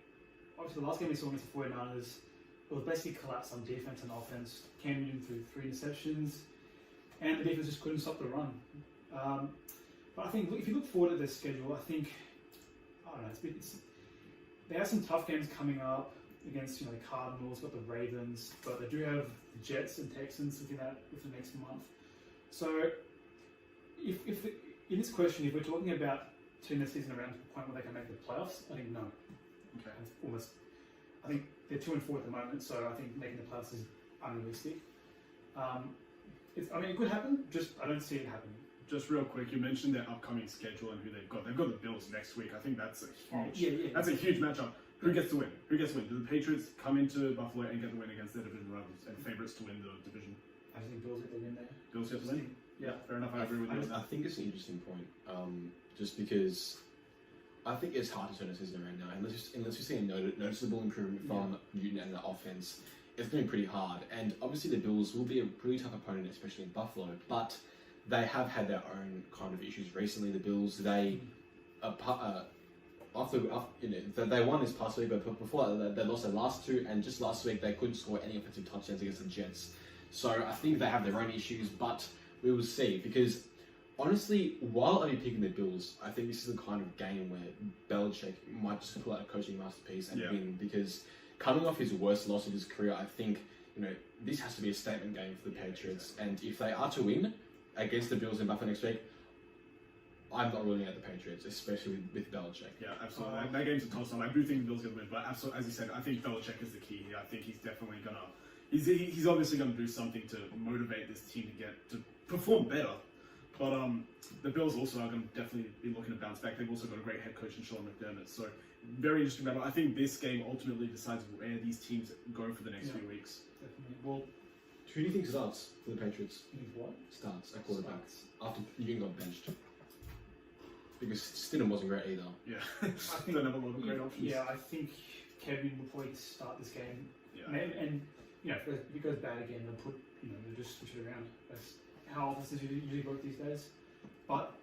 obviously, the last game we saw against the 49ers, it was basically collapsed on defense and offense. Cam Newton threw 3 interceptions, and the defense just couldn't stop the run. But I think if you look forward at their schedule, I think, I don't know, they have some tough games coming up against, the Cardinals, got the Ravens, but they do have the Jets and Texans within the next month. So, if in this question, if we're talking about turning the season around to the point where they can make the playoffs, I think no. okay. I think they're 2-4 at the moment, so I think making the playoffs is unrealistic. It could happen. Just I don't see it happening. Just real quick, you mentioned their upcoming schedule and who they've got. They've got the Bills next week. I think that's a huge. That's a huge matchup. Who gets to win? Do the Patriots come into Buffalo and get the win against their division rivals and favourites to win the division? I think Bills get the win there. Bills get the win. Yeah, fair enough. I agree with you. I think it's an interesting point. Just because I think it's hard to turn a season around now, unless you see a noticeable improvement from Newton and the offense. It's going to be pretty hard, and obviously the Bills will be a pretty tough opponent, especially in Buffalo. But they have had their own kind of issues recently. The Bills, they they won this past week, but before that, they lost their last 2, and just last week they couldn't score any offensive touchdowns against the Jets. So I think they have their own issues, but we will see. Because honestly, while I'll be picking the Bills, I think this is the kind of game where Belichick might just pull out a coaching masterpiece and win. Because coming off his worst loss of his career, I think this has to be a statement game for the Patriots. And if they are to win against the Bills in Buffalo next week, I'm not ruling out the Patriots, especially with Belichick. Yeah, absolutely. That game's a toss-up. I do think the Bills are going to win, but absolutely, as you said, I think Belichick is the key here. I think he's definitely going to... He's obviously going to do something to motivate this team to perform better. But the Bills also are going to definitely be looking to bounce back. They've also got a great head coach in Sean McDermott. So very interesting battle. I think this game ultimately decides where these teams go for the next few weeks. Definitely. Well, Who do you think starts for the Patriots? what? Starts at quarterback after Ewan got benched. Because Stidham wasn't great either. Yeah, I think don't have a lot of great options. Yeah, I think Kevin will probably start this game. Yeah. And if it goes bad again, they'll just switch it around. That's how offenses usually work these days. But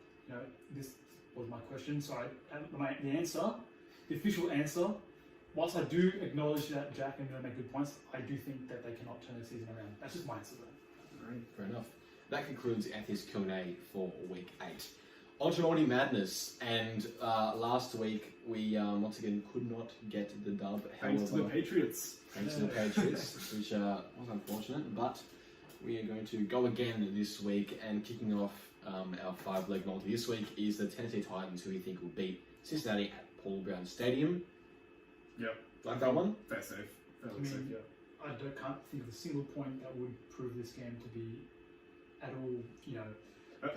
this was my question. So the official answer. Whilst I do acknowledge that Jack and Miller make good points, I do think that they cannot turn the season around. That's just my answer though. Alright, fair enough. That concludes Anthony's Q&A for week 8. On to Naughty Madness, and last week we once again could not get the dub. Thanks to the Patriots. Thanks to the Patriots, which was unfortunate, but we are going to go again this week, and kicking off our 5-leg multi this week is the Tennessee Titans, who we think will beat Cincinnati at Paul Brown Stadium. Yep. Like that one? Fair safe. I can't think of a single point that would prove this game to be at all,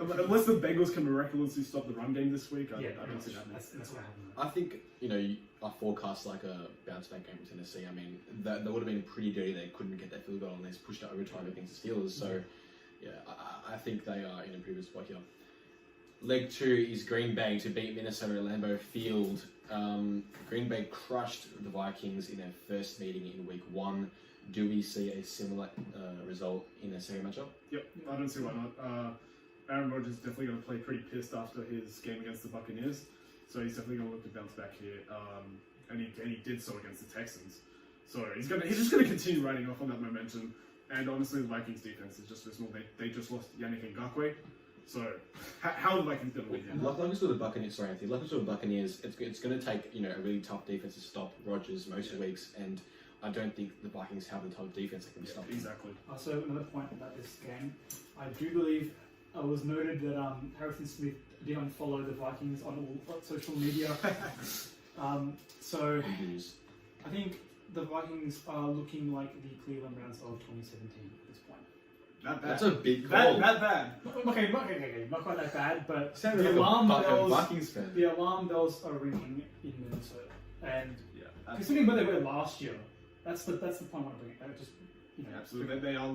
Unless the Bengals can miraculously stop the run game this week, I don't see that. That's what happened. I think, I forecast like a bounce back game with Tennessee. I mean, that would have been pretty dirty. They couldn't get that field goal and they pushed it overtime against the Steelers. So, yeah, I think they are in a pretty good spot here. Leg 2 is Green Bay to beat Minnesota at Lambeau Field. Green Bay crushed the Vikings in their first meeting in week 1. Do we see a similar result in a second matchup? Yep, I don't see why not. Aaron Rodgers is definitely going to play pretty pissed after his game against the Buccaneers, so he's definitely going to look to bounce back here. And he did so against the Texans. So he's just going to continue riding off on that momentum. And honestly, the Vikings defense is just so small. They just lost Yannick Ngakoue. So how are the Vikings going to win here? Like us with the Buccaneers, sorry Anthony, like us with the Buccaneers, it's going to take a really tough defense to stop Rodgers most weeks, and I don't think the Vikings have the type of defense that can stop him. Exactly. So another point about this game, I do believe it was noted that Harrison Smith did unfollow the Vikings on all social media. So I think the Vikings are looking like the Cleveland Browns of 2017 at this point. Not bad. That's a big call. Not bad. Okay, not quite that bad, but Sounded the like alarm a bells. Vikings fan. The alarm bells are ringing in Minnesota, and Yeah. considering where they were last year, that's the point I want to bring. Absolutely. They are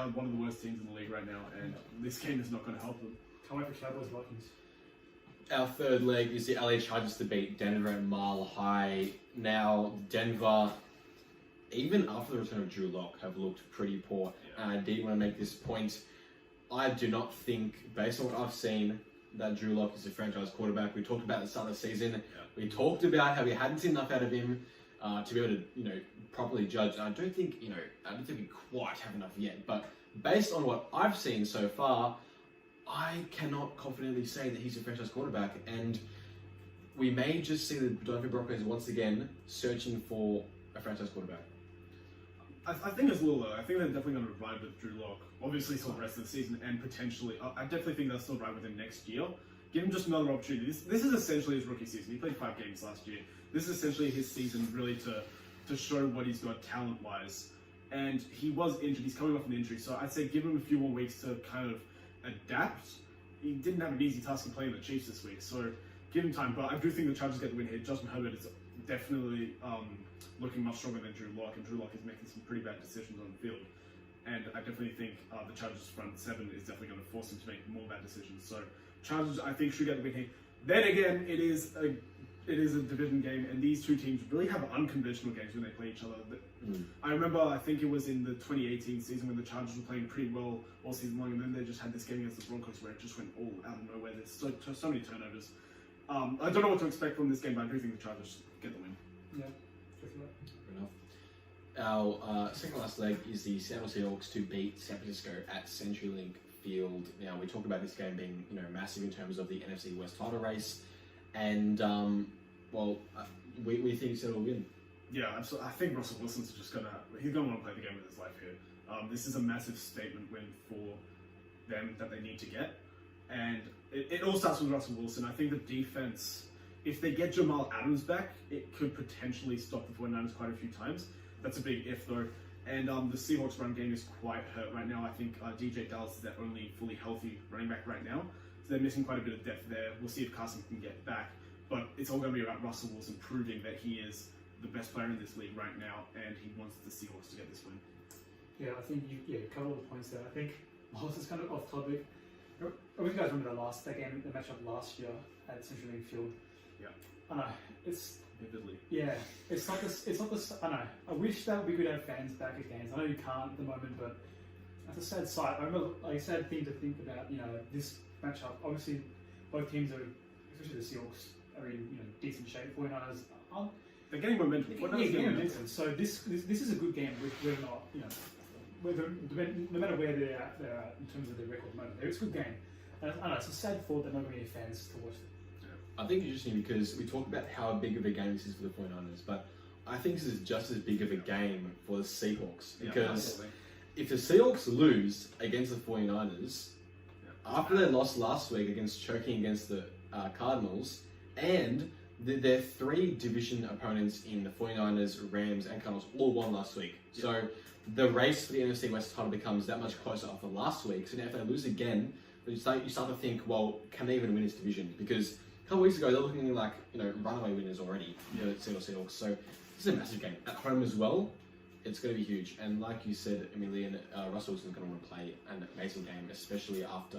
one of the worst teams in the league right now, and this game is not going to help them. Can't wait for Cowboys Vikings. Our third leg is the LA Chargers to beat Denver at Mile High. Now, Denver, even after the return of Drew Lock, have looked pretty poor. And I did want to make this point. I do not think, based on what I've seen, that Drew Lock is a franchise quarterback. We talked about at the start of the season. Yeah. We talked about how we hadn't seen enough out of him to be able to, properly judge. And I don't think we quite have enough yet. But based on what I've seen so far, I cannot confidently say that he's a franchise quarterback. And we may just see the Denver Broncos once again searching for a franchise quarterback. I think it's a little low. I think they're definitely going to ride with Drew Lock. Obviously, still the rest of the season, and potentially, I definitely think they'll still ride with him next year. Give him just another opportunity. This is essentially his rookie season. He played 5 games last year. This is essentially his season, really, to show what he's got talent-wise. And he was injured. He's coming off an injury, so I'd say give him a few more weeks to kind of adapt. He didn't have an easy task in playing the Chiefs this week, so give him time. But I do think the Chargers get the win here. Justin Herbert is definitely looking much stronger than Drew Lock, and Drew Lock is making some pretty bad decisions on the field. And I definitely think the Chargers front 7 is definitely going to force him to make more bad decisions. So Chargers, I think, should get the win here. Then again, it is a division game, and these two teams really have unconventional games when they play each other. I remember, I think it was in the 2018 season when the Chargers were playing pretty well all season long, and then they just had this game against the Broncos where it just went all out of nowhere. There's so many turnovers. I don't know what to expect from this game, but I do think the Chargers get the win. Yeah. Fair enough. Our second last leg is the Seattle Seahawks to beat San Francisco at CenturyLink Field. Now, we talked about this game being massive in terms of the NFC West title race, and we think Seattle will win. Yeah, absolutely. I think Russell Wilson's just he's gonna want to play the game with his life here. This is a massive statement win for them that they need to get, and it all starts with Russell Wilson. I think the defense, if they get Jamal Adams back, it could potentially stop the 49ers quite a few times. That's a big if, though. And the Seahawks run game is quite hurt right now. I think DJ Dallas is their only fully healthy running back right now. So they're missing quite a bit of depth there. We'll see if Carson can get back. But it's all going to be about Russell Wilson proving that he is the best player in this league right now, and he wants the Seahawks to get this win. Yeah, I think you covered all the points there. I think Miles is kind of off topic. I you guys remember that game, the matchup last year at Central Link Field. Yeah. I know it's vividly. Yeah, it's not this. I know. I wish that we could have fans back at games. I know you can't at the moment, but that's a sad sight. I remember, like a sad thing to think about. This matchup. Obviously, both teams are, especially the Seahawks, are in decent shape. 49ers aren't. They're getting momentum. Momentum. So this is a good game. Whether or not no matter where they're at in terms of their record moment, it's a good game. And I know it's a sad thought that not going to be fans to watch it. I think it's interesting because we talk about how big of a game this is for the 49ers, but I think this is just as big of a game for the Seahawks. Because if the Seahawks lose against the 49ers, after they lost last week choking against the Cardinals, and their three division opponents in the 49ers, Rams, and Cardinals all won last week. Yeah. So the race for the NFC West title becomes that much closer after last week. So now if they lose again, you start to think, well, can they even win this division? Because a couple of weeks ago, they're looking like runaway winners already. The Seattle Seahawks. So this is a massive game at home as well. It's going to be huge. And like you said, Emilien, Russell Wilson's going to want to play an amazing game, especially after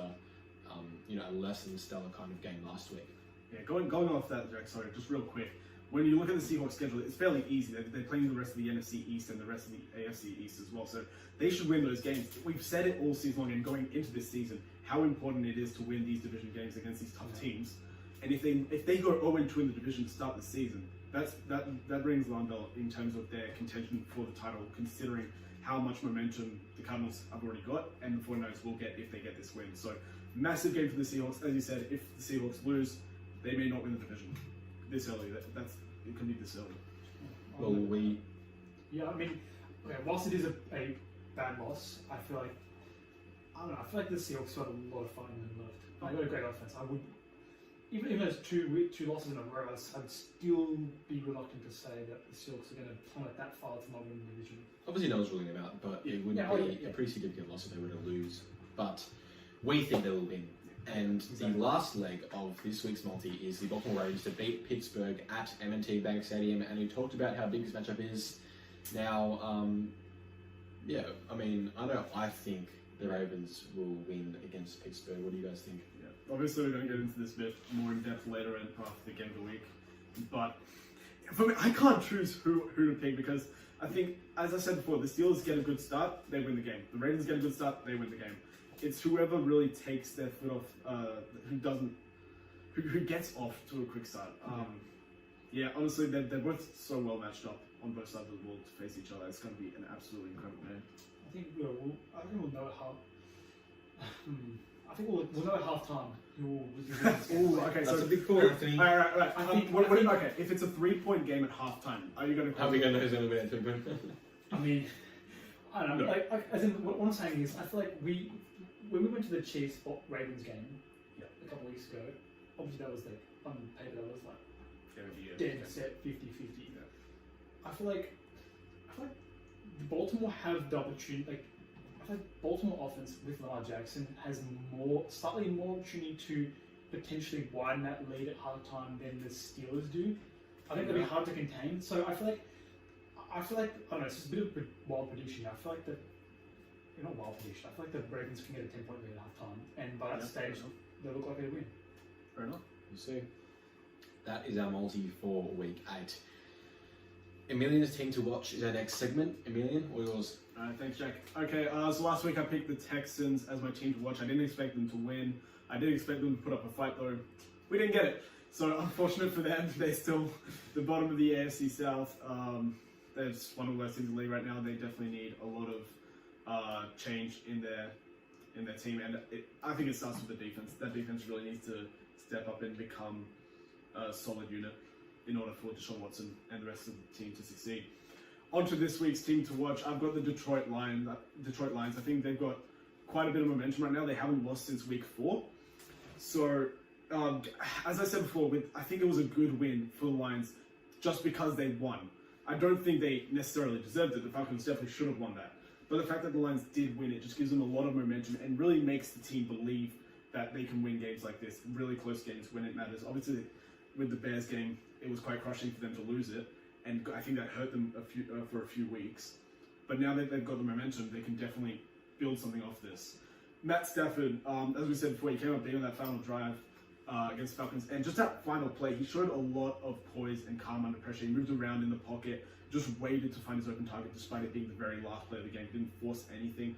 a less than stellar kind of game last week. Yeah, going off that, Jack, sorry, just real quick. When you look at the Seahawks schedule, it's fairly easy. They're playing the rest of the NFC East and the rest of the AFC East as well. So they should win those games. We've said it all season long and going into this season, how important it is to win these division games against these tough teams. And if they go 0-2 in the division to start the season, that rings alarm bell in terms of their contention for the title, considering how much momentum the Cardinals have already got and the 49ers will get if they get this win. So massive game for the Seahawks. As you said, if the Seahawks lose, they may not win the division this early. It can be this early. Well, whilst it is a bad loss, I feel like I feel like the Seahawks got a lot of fun in them left. They got a great offense. I would, even those two losses in a row, I'd still be reluctant to say that the Seahawks are going to plummet that far to not win the division. Obviously, no one's ruling them out, but it would be a pretty significant loss if they were to lose. But we think they will win. And the last leg of this week's multi is the Baltimore Ravens to beat Pittsburgh at M&T Bank Stadium. And we talked about how big this matchup is. Now, I think the Ravens will win against Pittsburgh. What do you guys think? Yeah, obviously we're going to get into this bit more in depth later in the game of the week. But for me, I can't choose who to pick because I think, as I said before, the Steelers get a good start, they win the game. The Ravens get a good start, they win the game. It's whoever really takes their foot off, who gets off to a quick start. Honestly, they're both so well matched up on both sides of the ball to face each other. It's going to be an absolutely incredible game. I think we'll know how. I think we'll know at halftime who will win. Okay, that's so a big call, Anthony. Right. Okay, if it's a 3-point game at halftime, are you going to? How are we going to know who's going to win at 3 points? I don't know. What I'm saying is, I feel like when we went to the Chiefs Ravens game a couple of weeks ago, obviously that was on paper that was like dead set 50-50. Yeah. I feel like Baltimore have the opportunity. I feel like Baltimore offense with Lamar Jackson has slightly more opportunity to potentially widen that lead at halftime than the Steelers do. I think that'll be hard to contain. So I feel like I don't know. It's just a bit of a wild prediction. I feel like not wild prediction. I feel like the Ravens can get a 10-point lead at halftime, and by that stage, they look like they win. Fair enough. We'll see. That is our multi for week 8. Emilien's team to watch is our next segment. Emilien, all yours. Thanks, Jack. Okay, so last week I picked the Texans as my team to watch. I didn't expect them to win. I did expect them to put up a fight, though. We didn't get it. So, unfortunate for them, they're still the bottom of the AFC South. They're just one of the worst teams in the league right now. They definitely need a lot of change in their team, and I think it starts with the defense. That defense really needs to step up and become a solid unit in order for Deshaun Watson and the rest of the team to succeed. On to this week's team to watch. I've got the Detroit Lions. I think they've got quite a bit of momentum right now. They haven't lost since week 4. So, as I said before, I think it was a good win for the Lions just because they won. I don't think they necessarily deserved it. The Falcons definitely should have won that. But the fact that the Lions did win it just gives them a lot of momentum and really makes the team believe that they can win games like this, really close games when it matters. Obviously, with the Bears game, it was quite crushing for them to lose it, and I think that hurt them for a few weeks. But now that they've got the momentum, they can definitely build something off this. Matt Stafford, as we said before, he came up big on that final drive against Falcons, and just that final play, he showed a lot of poise and calm under pressure. He moved around in the pocket, just waited to find his open target despite it being the very last play of the game. He didn't force anything,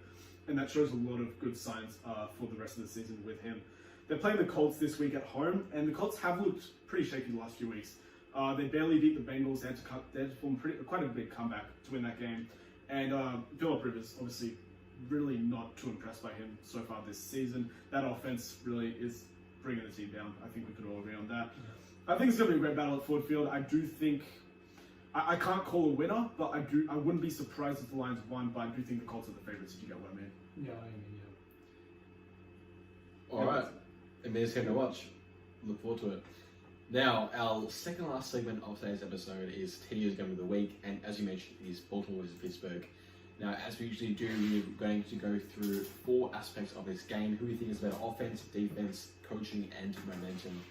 and that shows a lot of good signs for the rest of the season with him. They're playing the Colts this week at home, and the Colts have looked pretty shaky the last few weeks. They barely beat the Bengals. They had to form quite a big comeback to win that game. And Phillip Rivers, obviously, really not too impressed by him so far this season. That offense really is bringing the team down. I think we could all agree on that. I think it's going to be a great battle at Ford Field. I do think, I can't call a winner, but I wouldn't be surprised if the Lions won, but I do think the Colts are the favourites, if you get what I mean. Yeah, I mean, yeah. All right, amazing game to watch. Look forward to it. Now, our second last segment of today's episode is Teddy's Game of the Week, and as you mentioned, it is Baltimore versus Pittsburgh. Now, as we usually do, we're going to go through 4 aspects of this game: who we think is better, offense, defense, coaching, and momentum.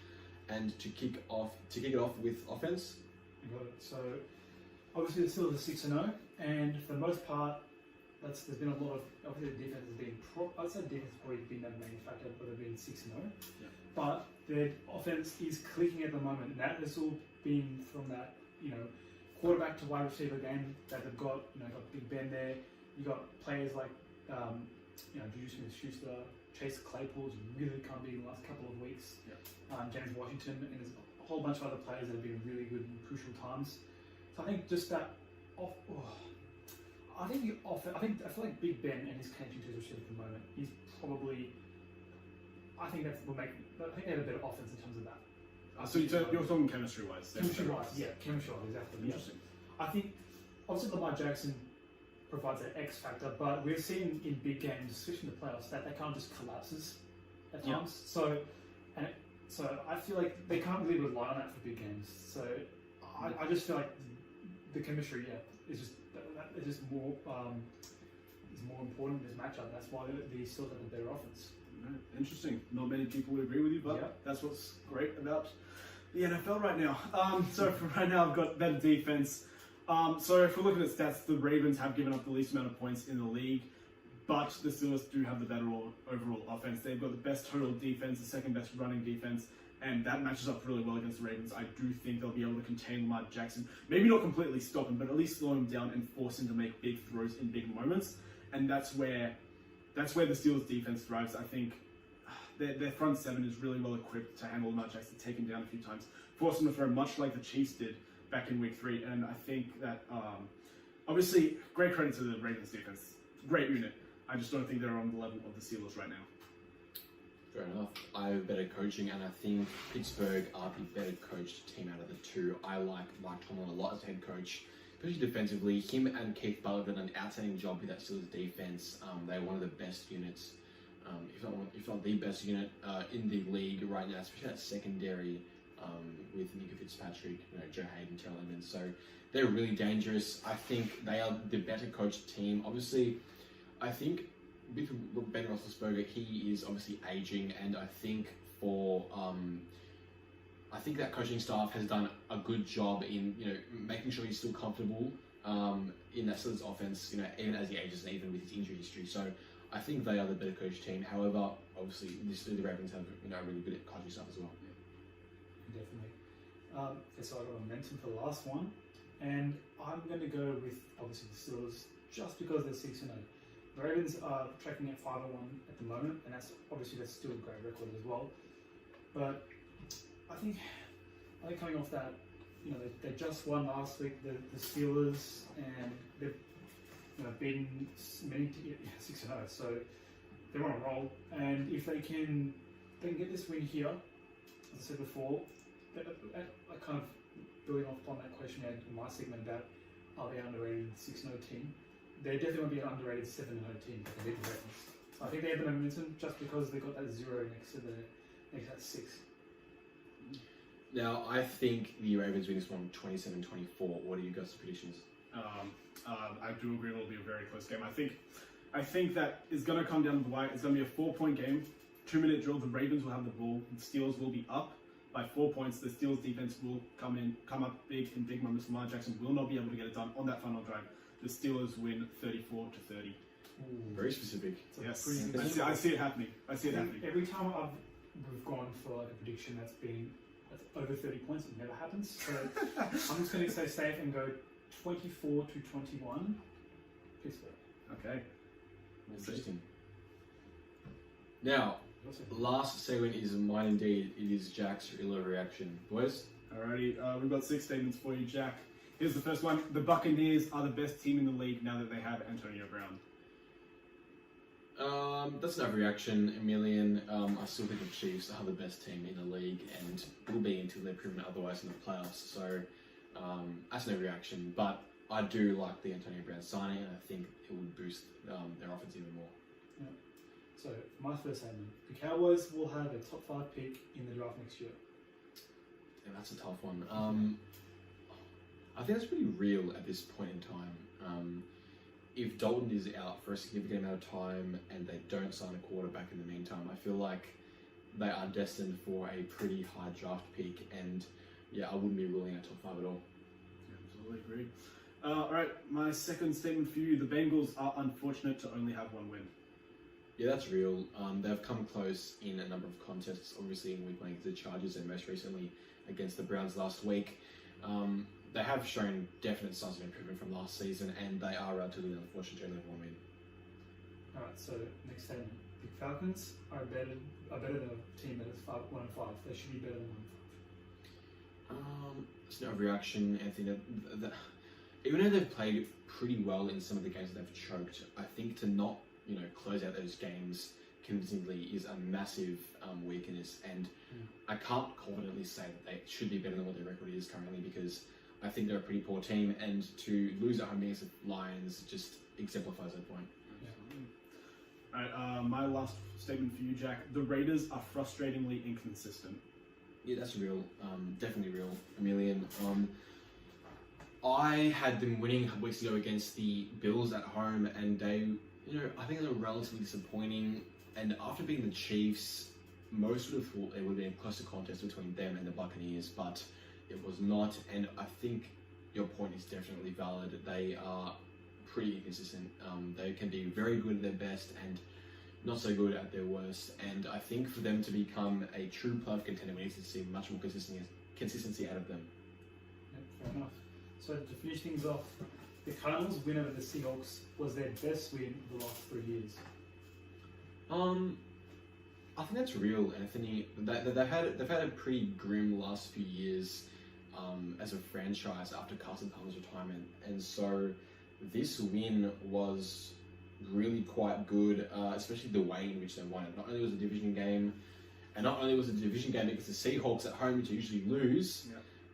And to kick it off with offense. You got it. So, obviously, the Steelers are 6-0, and for the most part, there's been a lot of, obviously, the defense has been, I'd say defense has probably been the main factor, but they've been 6-0. Yeah. But their offense is clicking at the moment, and that has all been from that, quarterback to wide receiver game that they've got. Got Big Ben there. You got players like, Juju Smith-Schuster, Chase Claypool's really come big in the last couple of weeks. Yeah. James Washington, and there's a whole bunch of other players that have been really good in crucial times. So I think just that I feel like Big Ben and his connection to his receiver at the moment is probably. I think they have a better offense in terms of that. So you're talking chemistry-wise? Chemistry-wise, yeah, chemistry-wise, exactly. Interesting. Yeah. I think obviously Lamar Jackson provides an X factor, but we've seen in big games, especially in the playoffs, that they kind of just collapses at times. So I feel like they can't really rely on that for big games. So I just feel like the chemistry, is just more important in this matchup. That's why they still have a better offense. Interesting. Not many people would agree with you, but that's what's great about the NFL right now. So for right now, I've got better defense. So if we're looking at stats, the Ravens have given up the least amount of points in the league, but the Steelers do have the better overall offense. They've got the best total defense, the second best running defense, and that matches up really well against the Ravens. I do think they'll be able to contain Lamar Jackson. Maybe not completely stop him, but at least slow him down and force him to make big throws in big moments. And that's where the Steelers' defense thrives. I think their front seven is really well equipped to handle Lamar Jackson, take him down a few times, force him to throw, much like the Chiefs did back in Week 3. And I think that, obviously, great credit to the Ravens' defense. Great unit. I just don't think they're on the level of the Steelers right now. Fair enough. I have better coaching, and I think Pittsburgh are the better coached team out of the two. I like Mike Tomlin a lot as head coach, especially defensively. Him and Keith Butler did an outstanding job with that Steelers defense. They're one of the best units, if not the best unit in the league right now, especially that secondary with Minka Fitzpatrick, Joe Hayden, Terrell Edmonds. So they're really dangerous. I think they are the better coached team. Obviously, I think with Ben Roethlisberger, he is obviously aging, and I think that coaching staff has done a good job in making sure he's still comfortable in that Steelers offense, even as he ages and even with his injury history. So I think they are the better coach team. However, obviously the Ravens have really good at coaching stuff as well. Definitely. So I got momentum for the last one, and I'm going to go with obviously the Steelers just because they're 6-0. The Ravens are tracking at 5-1 at the moment, and that's still a great record as well. But I think coming off that, they just won last week, the Steelers, and they've beaten many 6-0, so they're on a roll. And if they can get this win here, as I said before, I kind of building off on that question in my segment about are they underrated 6-0 team? They definitely won't be an underrated 7-0 team if they beat the Ravens. So I think they have the momentum just because they got that 0 next to that 6. Now, I think the Ravens win this one 27-24. What are you guys' predictions? I do agree it'll be a very close game. I think that it's going to come down to the wire. It's going to be a 4-point game, 2-minute drill. The Ravens will have the ball. The Steelers will be up by 4 points. The Steelers defense will come up big in big moments. Lamar Jackson will not be able to get it done on that final drive. The Steelers win 34-30. Very specific. Yes, I see it happening. Every time we've gone for like a prediction that's over 30 points, it never happens. So I'm just going to stay safe and go 24-21, Pittsburgh. Okay. Interesting. Now, last segment is mine indeed. It is Jack's overreaction. Boys? Alrighty, we've got 6 statements for you, Jack. Here's the first one. The Buccaneers are the best team in the league now that they have Antonio Brown. That's an overreaction, Emilien. I still think the Chiefs are the best team in the league and will be until they're proven otherwise in the playoffs. So that's an overreaction. But I do like the Antonio Brown signing, and I think it would boost their offense even more. Yeah. So, my first statement. The Cowboys will have a top 5 pick in the draft next year. Yeah, that's a tough one. I think that's pretty real at this point in time. If Dalton is out for a significant amount of time and they don't sign a quarterback in the meantime, I feel like they are destined for a pretty high draft pick, and yeah, I wouldn't be ruling out top 5 at all. Yeah, absolutely agree. Alright, my second statement for you. The Bengals are unfortunate to only have 1 win. Yeah, that's real. They've come close in a number of contests, obviously in week 1 against the Chargers and most recently against the Browns last week. They have shown definite signs of improvement from last season, and they are relatively unfortunate to only have 1 win. Alright, so next statement. The Falcons are better than a team that is 1-5. They should be better than 1-5. It's no overreaction, Anthony. Even though they've played pretty well in some of the games that they've choked, I think to not close out those games convincingly is a massive weakness, and I can't confidently say that they should be better than what their record is currently, because I think they're a pretty poor team, and to lose at home against the Lions just exemplifies that point. Alright, my last statement for you, Jack. The Raiders are frustratingly inconsistent. Yeah, that's real. Definitely real. Emilien. I had them winning a couple weeks ago against the Bills at home, and they, I think they were relatively disappointing. And after beating the Chiefs, most would have thought it would be a closer contest between them and the Buccaneers, but it was not. And I think your point is definitely valid. They are pretty inconsistent. They can be very good at their best and not so good at their worst. And I think for them to become a true playoff contender, we need to see much more consistency out of them. Yep, fair enough. So to finish things off, the Cardinals' win over the Seahawks was their best win of the last 3 years. I think that's real, Anthony. They've had a pretty grim last few years as a franchise after Carson Palmer's retirement, and so this win was really quite good, especially the way in which they won it. Not only was it a division game, and not only was it a division game because the Seahawks at home, which usually lose,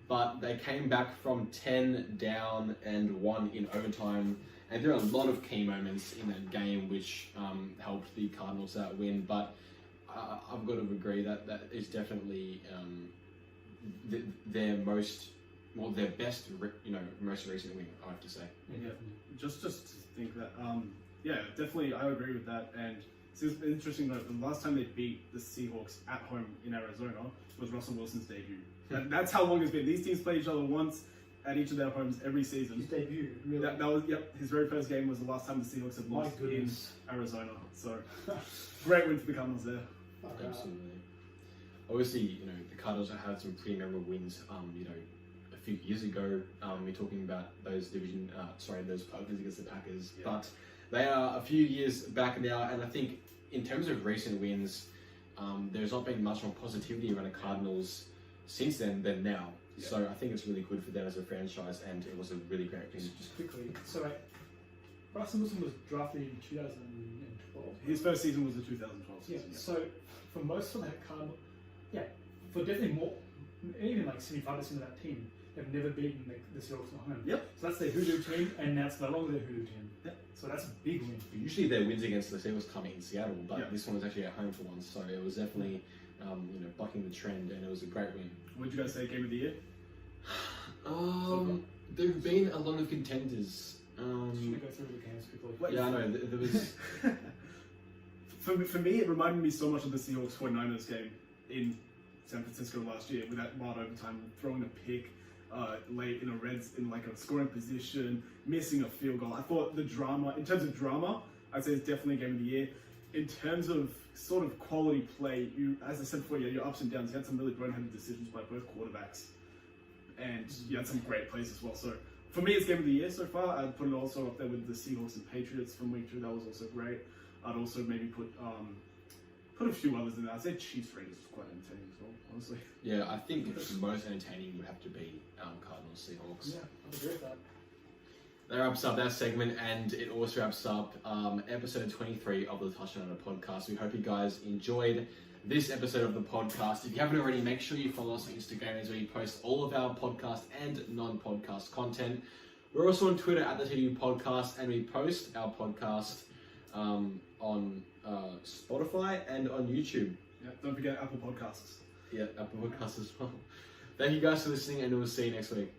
but they came back from 10 down and won in overtime. And there are a lot of key moments in that game which helped the Cardinals out win. But I've got to agree that is definitely their best, most recent win, I have to say. Yeah, just to think that, definitely I agree with that. And it's interesting note, the last time they beat the Seahawks at home in Arizona was Russell Wilson's debut. That's how long it's been. These teams play each other once at each of their homes every season. His debut, really? That was, his very first game was the last time the Seahawks had lost in Arizona. So, great win for the Cardinals there. Absolutely. Obviously, the Cardinals have had some pretty memorable wins. A few years ago, we're talking about those those playoff wins against the Packers. Yeah. But they are a few years back now, and I think in terms of recent wins, there's not been much more positivity around the Cardinals since then than now. Yeah. So I think it's really good for them as a franchise, and it was a really great win. Just quickly, so Russell Wilson was drafted in 2012. His first season was the 2012 season. Yeah. So for most of that Cardinal, for definitely more, even like 75% of that team, they've never beaten the Seahawks at home. Yep. So that's their hoodoo team, and now it's no longer their hoodoo team. Yep. So that's a big win. Usually their wins against the Seahawks come in Seattle, but this one was actually at home for once, so it was definitely bucking the trend, and it was a great win. Would you guys say game of the year? There have been a lot of contenders. Should we go through the games quickly? Yeah, I know. There was. For me, it reminded me so much of the Seahawks 49ers game in San Francisco last year, with that wild overtime, throwing a pick late in a scoring position, missing a field goal. I thought the drama, in terms of drama, I'd say it's definitely game of the year. In terms of sort of quality play, as I said before, you had your ups and downs. You had some really boneheaded decisions by both quarterbacks, and you had some great plays as well. So for me, it's game of the year so far. I'd put it also up there with the Seahawks and Patriots from week 2. That was also great. I'd also maybe put a few others in there. I'd say Chiefs Raiders was quite entertaining as well, honestly. Yeah, I think the most entertaining would have to be Cardinals Seahawks. Yeah, I agree with that. That wraps up that segment, and it also wraps up episode 23 of the TouchDownUnder podcast. We hope you guys enjoyed this episode of the podcast. If you haven't already, make sure you follow us on Instagram, as we post all of our podcast and non-podcast content. We're also on Twitter at the TDU Podcast, and we post our podcast on Spotify and on YouTube. Yeah, don't forget Apple Podcasts. Yeah, Apple Podcasts as well. Thank you guys for listening, and we'll see you next week.